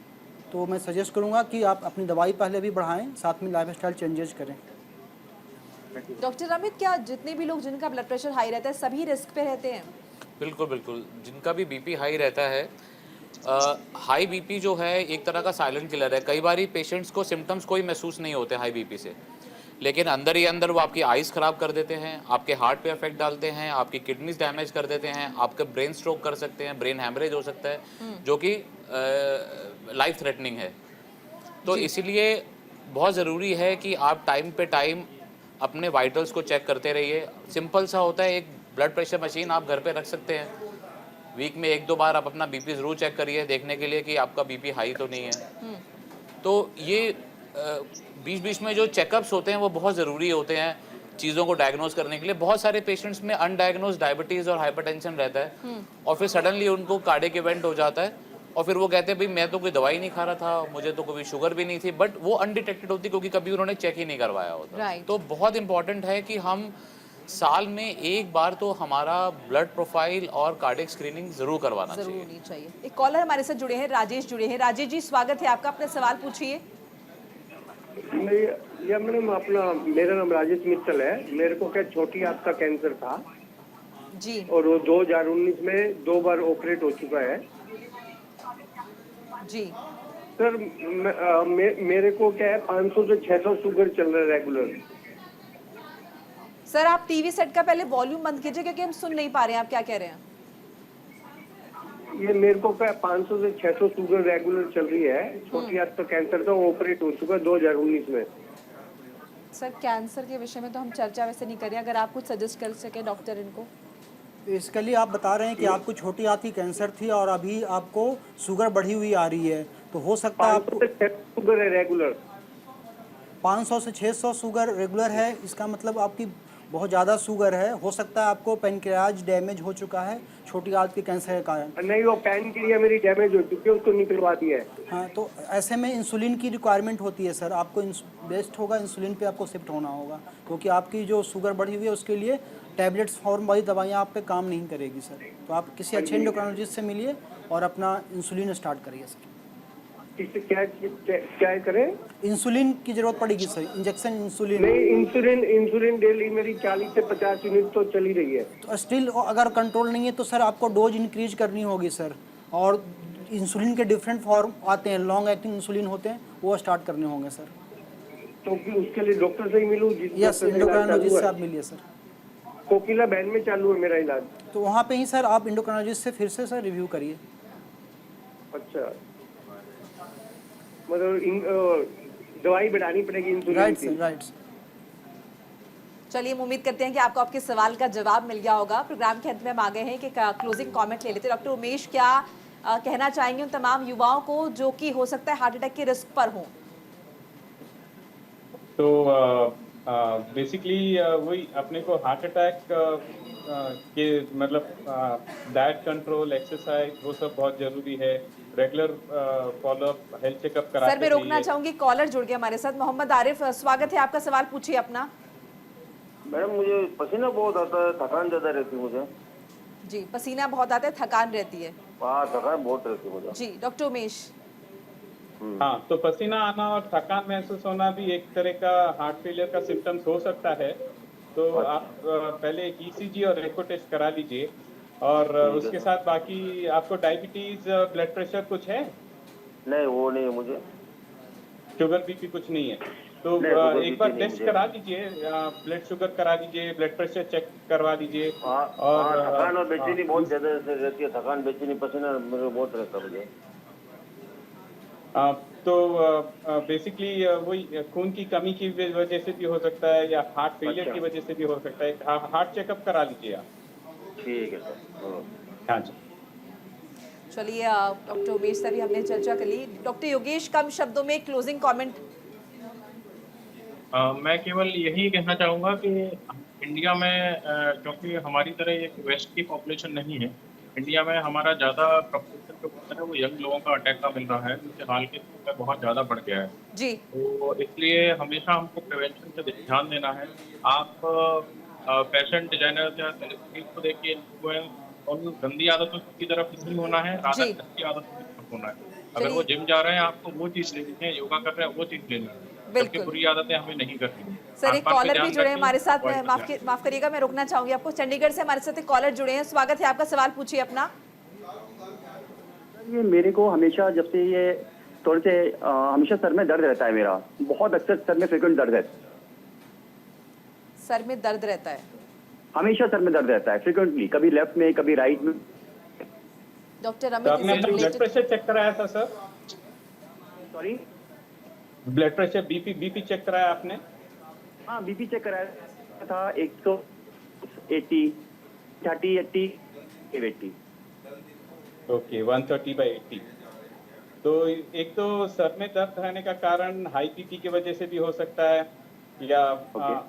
तो मैं सजेस्ट करूँगा कि आप अपनी दवाई पहले भी बढ़ाएं, साथ में लाइफ स्टाइल चेंजेस करें। डॉक्टर अमित, क्या जितने भी लोग जिनका ब्लड प्रेशर हाई रहता है सभी रिस्क पे रहते हैं? बिल्कुल बिल्कुल, जिनका भी बीपी हाई रहता है, हाई बीपी जो है एक तरह का साइलेंट किलर है। कई बार पेशेंट्स को सिम्टम्स कोई महसूस नहीं होते हाई बीपी से, लेकिन अंदर ही अंदर वो आपकी आइज़ ख़राब कर देते हैं, आपके हार्ट पे इफेक्ट डालते हैं, आपकी किडनीज डैमेज कर देते हैं, आपका ब्रेन स्ट्रोक कर सकते हैं, ब्रेन हैमरेज हो सकता है, जो कि लाइफ थ्रेटनिंग है। तो इसीलिए बहुत ज़रूरी है कि आप टाइम पे टाइम अपने वाइटल्स को चेक करते रहिए। सिंपल सा होता है, एक ब्लड प्रेशर मशीन आप घर पे रख सकते हैं, वीक में 1-2 बार आप अपना बीपी ज़रूर चेक करिए, देखने के लिए कि आपका बीपी हाई तो नहीं है। तो ये बीच में जो चेकअप्स होते हैं वो बहुत ज़रूरी होते हैं चीज़ों को डायग्नोज करने के लिए। बहुत सारे पेशेंट्स में अनडायग्नोज डायबिटीज़ और हाइपरटेंशन रहता है, और फिर सडनली उनको कार्डियक इवेंट हो जाता है, और फिर वो कहते हैं भाई मैं तो कोई दवाई नहीं खा रहा था, मुझे तो कोई शुगर भी नहीं थी, बट वो अनडिटेक्टेड होती क्योंकि कभी उन्होंने चेक ही नहीं करवाया होता। Right. तो बहुत इंपॉर्टेंट है कि हम साल में एक बार तो हमारा ब्लड प्रोफाइल और कार्डियक स्क्रीनिंग जरूर करवाना जरूर चाहिए। होनी चाहिए। एक कॉलर हमारे साथ जुड़े हैं, राजेश जुड़े हैं। राजेश जी स्वागत है आपका, अपना सवाल पूछिए। या मैडम अपना मेरा नाम राजेश मित्तल है। मेरे को क्या छोटी आंत का कैंसर था जी और वो 2019 में 2 बार ऑपरेट हो चुका है। जी सर मेरे को क्या है 500 से 600 शुगर चल रहा है रेगुलर। सर आप टीवी सेट का पहले वॉल्यूम बंद कीजिए क्योंकि हम सुन नहीं पा रहे हैं आप क्या कह रहे हैं। ये मेरे को क्या 500 से 600 शुगर रेगुलर चल रही है। छोटी आंत का कैंसर था, ऑपरेट हो चुका है 2019 में। सर कैंसर के विषय में तो हम चर्चा वैसे नहीं करें, अगर आप कुछ सजेस्ट कर सके डॉक्टर इनको। बेसिकली आप बता रहे हैं कि आपको छोटी आंत की कैंसर थी और अभी आपको शुगर बढ़ी हुई आ रही है, तो हो सकता है आपको 500 से 600 शुगर है रेगुलर। 500 से 600 शुगर रेगुलर है, इसका मतलब आपकी बहुत ज़्यादा शुगर है। हो सकता है आपको पेनक्रियाज डैमेज हो चुका है छोटी आंत के कैंसर के कारण। नहीं, वो पैनक्रिया मेरी डैमेज हो चुकी है, उसको निकलवा दिया है। हाँ, तो ऐसे में इंसुलिन की रिक्वायरमेंट होती है सर। आपको बेस्ट होगा इंसुलिन पे आपको शिफ्ट होना होगा, क्योंकि आपकी जो शुगर बढ़ी हुई है उसके लिए टैबलेट्स फॉर्म वाली दवाइयाँ आप पे काम नहीं करेगी सर। तो आप किसी अच्छे एंडोक्राइनोलॉजिस्ट से मिलिए और अपना इंसुलिन स्टार्ट करिए सर। इससे क्या करें? इंसुलिन की जरूरत पड़ेगी सर, इंजेक्शन इंसुलिन। नहीं, इंसुलिन डेली मेरी 40 से 50 यूनिट तो चली रही है। तो स्टिल अगर कंट्रोल नहीं है तो सर आपको डोज इंक्रीज करनी होगी सर। और इंसुलिन के डिफरेंट फॉर्म आते हैं, लॉन्ग एक्टिंग इंसुलिन होते हैं, वो स्टार्ट करने होंगे सर। तो उसके लिए डॉक्टर से ही मिलूं? यस, एंडोक्राइनोलॉजिस्ट से आप मिलिए सर। कोकिला बहन में चालू है मेरा इलाज। तो वहाँ पे ही सर आप एंडोक्राइनोलॉजिस्ट से फिर से सर रिव्यू करिए। अच्छा, मतलब दवाई बढ़ानी पड़ेगी इंसुलिन राइट की। Sir, right. चलिए हम उम्मीद करते हैं कि आपको आपके सवाल का जवाब मिल गया होगा। प्रोग्राम के अंत में हम आ गए हैं कि क्लोजिंग कमेंट ले लेते हैं। डॉक्टर उमेश क्या कहना चाहेंगे उन तमाम युवाओं को जो कि हो सकता है हार्ट अटैक के रिस्क पर हों? तो बेसिकली वही अपने को हार्ट अटैक के मतलब डाइट कंट्रोल, एक्सरसाइज, वो सब बहुत जरूरी है। रेगुलर फॉलोअप, हेल्थ चेकअप कराते सर मैं रोकना चाहूंगी, कॉलर जुड़ गया हमारे साथ। मोहम्मद आरिफ स्वागत है आपका, सवाल पूछिए अपना। मैडम मुझे पसीना बहुत आता है, थकान ज्यादा रहती है मुझे। जी, पसीना बहुत आता है, थकान रहती है। हाँ, थकान बहुत रहती है मुझे। जी डॉक्टर उमेश। हाँ, तो पसीना आना और थकान महसूस होना भी एक तरह का हार्ट फेलियर का सिम्टम्स हो सकता है। तो आप पहले एक ईसीजी और एको टेस्ट करा लीजिए। और उसके साथ बाकी आपको डायबिटीज, ब्लड प्रेशर कुछ है? नहीं, वो नहीं है मुझे। शुगर बीपी कुछ नहीं है? तो एक बार टेस्ट करा लीजिए, ब्लड शुगर करा लीजिए, ब्लड प्रेशर चेक करवा लीजिए। और थकान और बेचैनी बहुत ज्यादा रहती है। थकान, बेचैनी, पसीना मेरे बहुत रहता है मुझे। तो बेसिकली वही खून की कमी की वजह से भी हो सकता है या हार्ट फेलियर की वजह से भी हो सकता है। हार्ट चेकअप करा लीजिए आप। ठीक है सर। हाँ जी। चलिए डॉक्टर उमेश से भी हमने चर्चा कर ली। डॉक्टर योगेश, कम शब्दों में क्लोजिंग कमेंट। मैं केवल यही कहना चाहूँगा कि इंडिया में क्योंकि हमारी तरह एक वेस्ट की पॉपुलेशन नहीं है, इंडिया में हमारा ज़्यादा प्रपोर्शन जो होता है वो यंग लोगों का अटैक का मिल रहा है, जिससे हाल के समय में बहुत ज़्यादा बढ़ गया है जी। तो इसलिए हमेशा हमको प्रिवेंशन पे ध्यान देना है। आप फैशन डिजाइनर या सेलिब्रिटीज को देखिए, इन्फ्लुएंस और गंदी आदतों की तरफ नहीं होना है, राधा अच्छी आदतों की तरफ होना है। अगर वो जिम जा रहे हैं आपको वो चीज़ लेनी है, योगा कर रहे हैं वो चीज़ लेनी है, जबकि बुरी आदतें हमें नहीं करनी है। सर एक कॉलर भी जुड़े हैं हमारे साथ, माफ करिएगा मैं रोकना चाहूंगी आपको। चंडीगढ़ से हमारे साथ एक कॉलर जुड़े हैं, स्वागत है आपका, सवाल पूछिए अपना। ये मेरे को हमेशा जब से ये थोड़े से हमेशा सर में दर्द रहता है, मेरा बहुत अक्सर सर में फ्रिक्वेंट दर्द है। सर में दर्द रहता है? हमेशा सर में दर्द रहता है फ्रिक्वेंटली, कभी लेफ्ट में कभी राइट में। डॉक्टर तो आपने ब्लड प्रेशर चेक कराया था sir? Sorry, blood pressure, BP check कराया आपने? हाँ, बीपी चेक कराया था, 180, 30, 80। ओके, 130/80। तो एक तो सर में दर्द रहने का कारण हाई बीपी की वजह से भी हो सकता है, या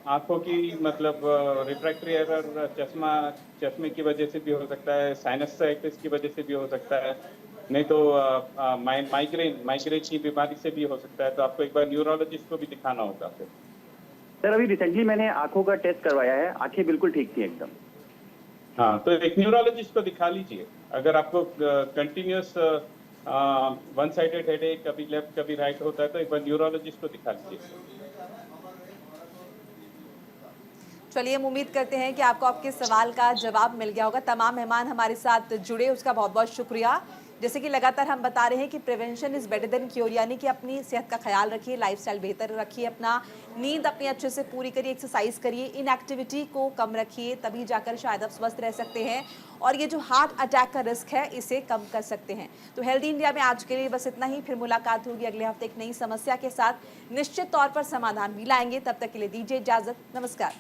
आंखों की मतलब रिफ्रैक्टरी एरर, चश्मे की वजह से भी हो सकता है, साइनसाइटिस की वजह से भी हो सकता है। नहीं तो माइग्रेन की बीमारी से भी हो सकता है, तो आपको एक बार न्यूरोलॉजिस्ट को भी दिखाना होगा फिर। सर अभी रिसेंटली मैंने आंखों का टेस्ट करवाया है, आंखें बिल्कुल ठीक थी एकदम। हाँ, तो एक न्यूरोलॉजिस्ट को दिखा लीजिए। अगर आपको कंटिन्यूस वन साइडेड हेडेक कभी लेफ्ट कभी राइट होता है तो एक बार न्यूरोलॉजिस्ट को दिखा लीजिए। चलिए, हम उम्मीद करते हैं कि आपको आपके सवाल का जवाब मिल गया होगा। तमाम मेहमान हमारे साथ जुड़े, उसका बहुत बहुत शुक्रिया। जैसे कि लगातार हम बता रहे हैं कि prevention is better than cure, यानी कि अपनी सेहत का ख्याल रखिए, लाइफस्टाइल बेहतर रखिए, अपना नींद अपनी अच्छे से पूरी करिए, एक्सरसाइज करिए, इनएक्टिविटी को कम रखिए, तभी जाकर शायद आप स्वस्थ रह सकते हैं और ये जो हार्ट अटैक का रिस्क है इसे कम कर सकते हैं। तो हेल्दी इंडिया में आज के लिए बस इतना ही। फिर मुलाकात होगी अगले हफ्ते एक नई समस्या के साथ, निश्चित तौर पर समाधान भी लाएंगे। तब तक के लिए दीजिए इजाजत, नमस्कार।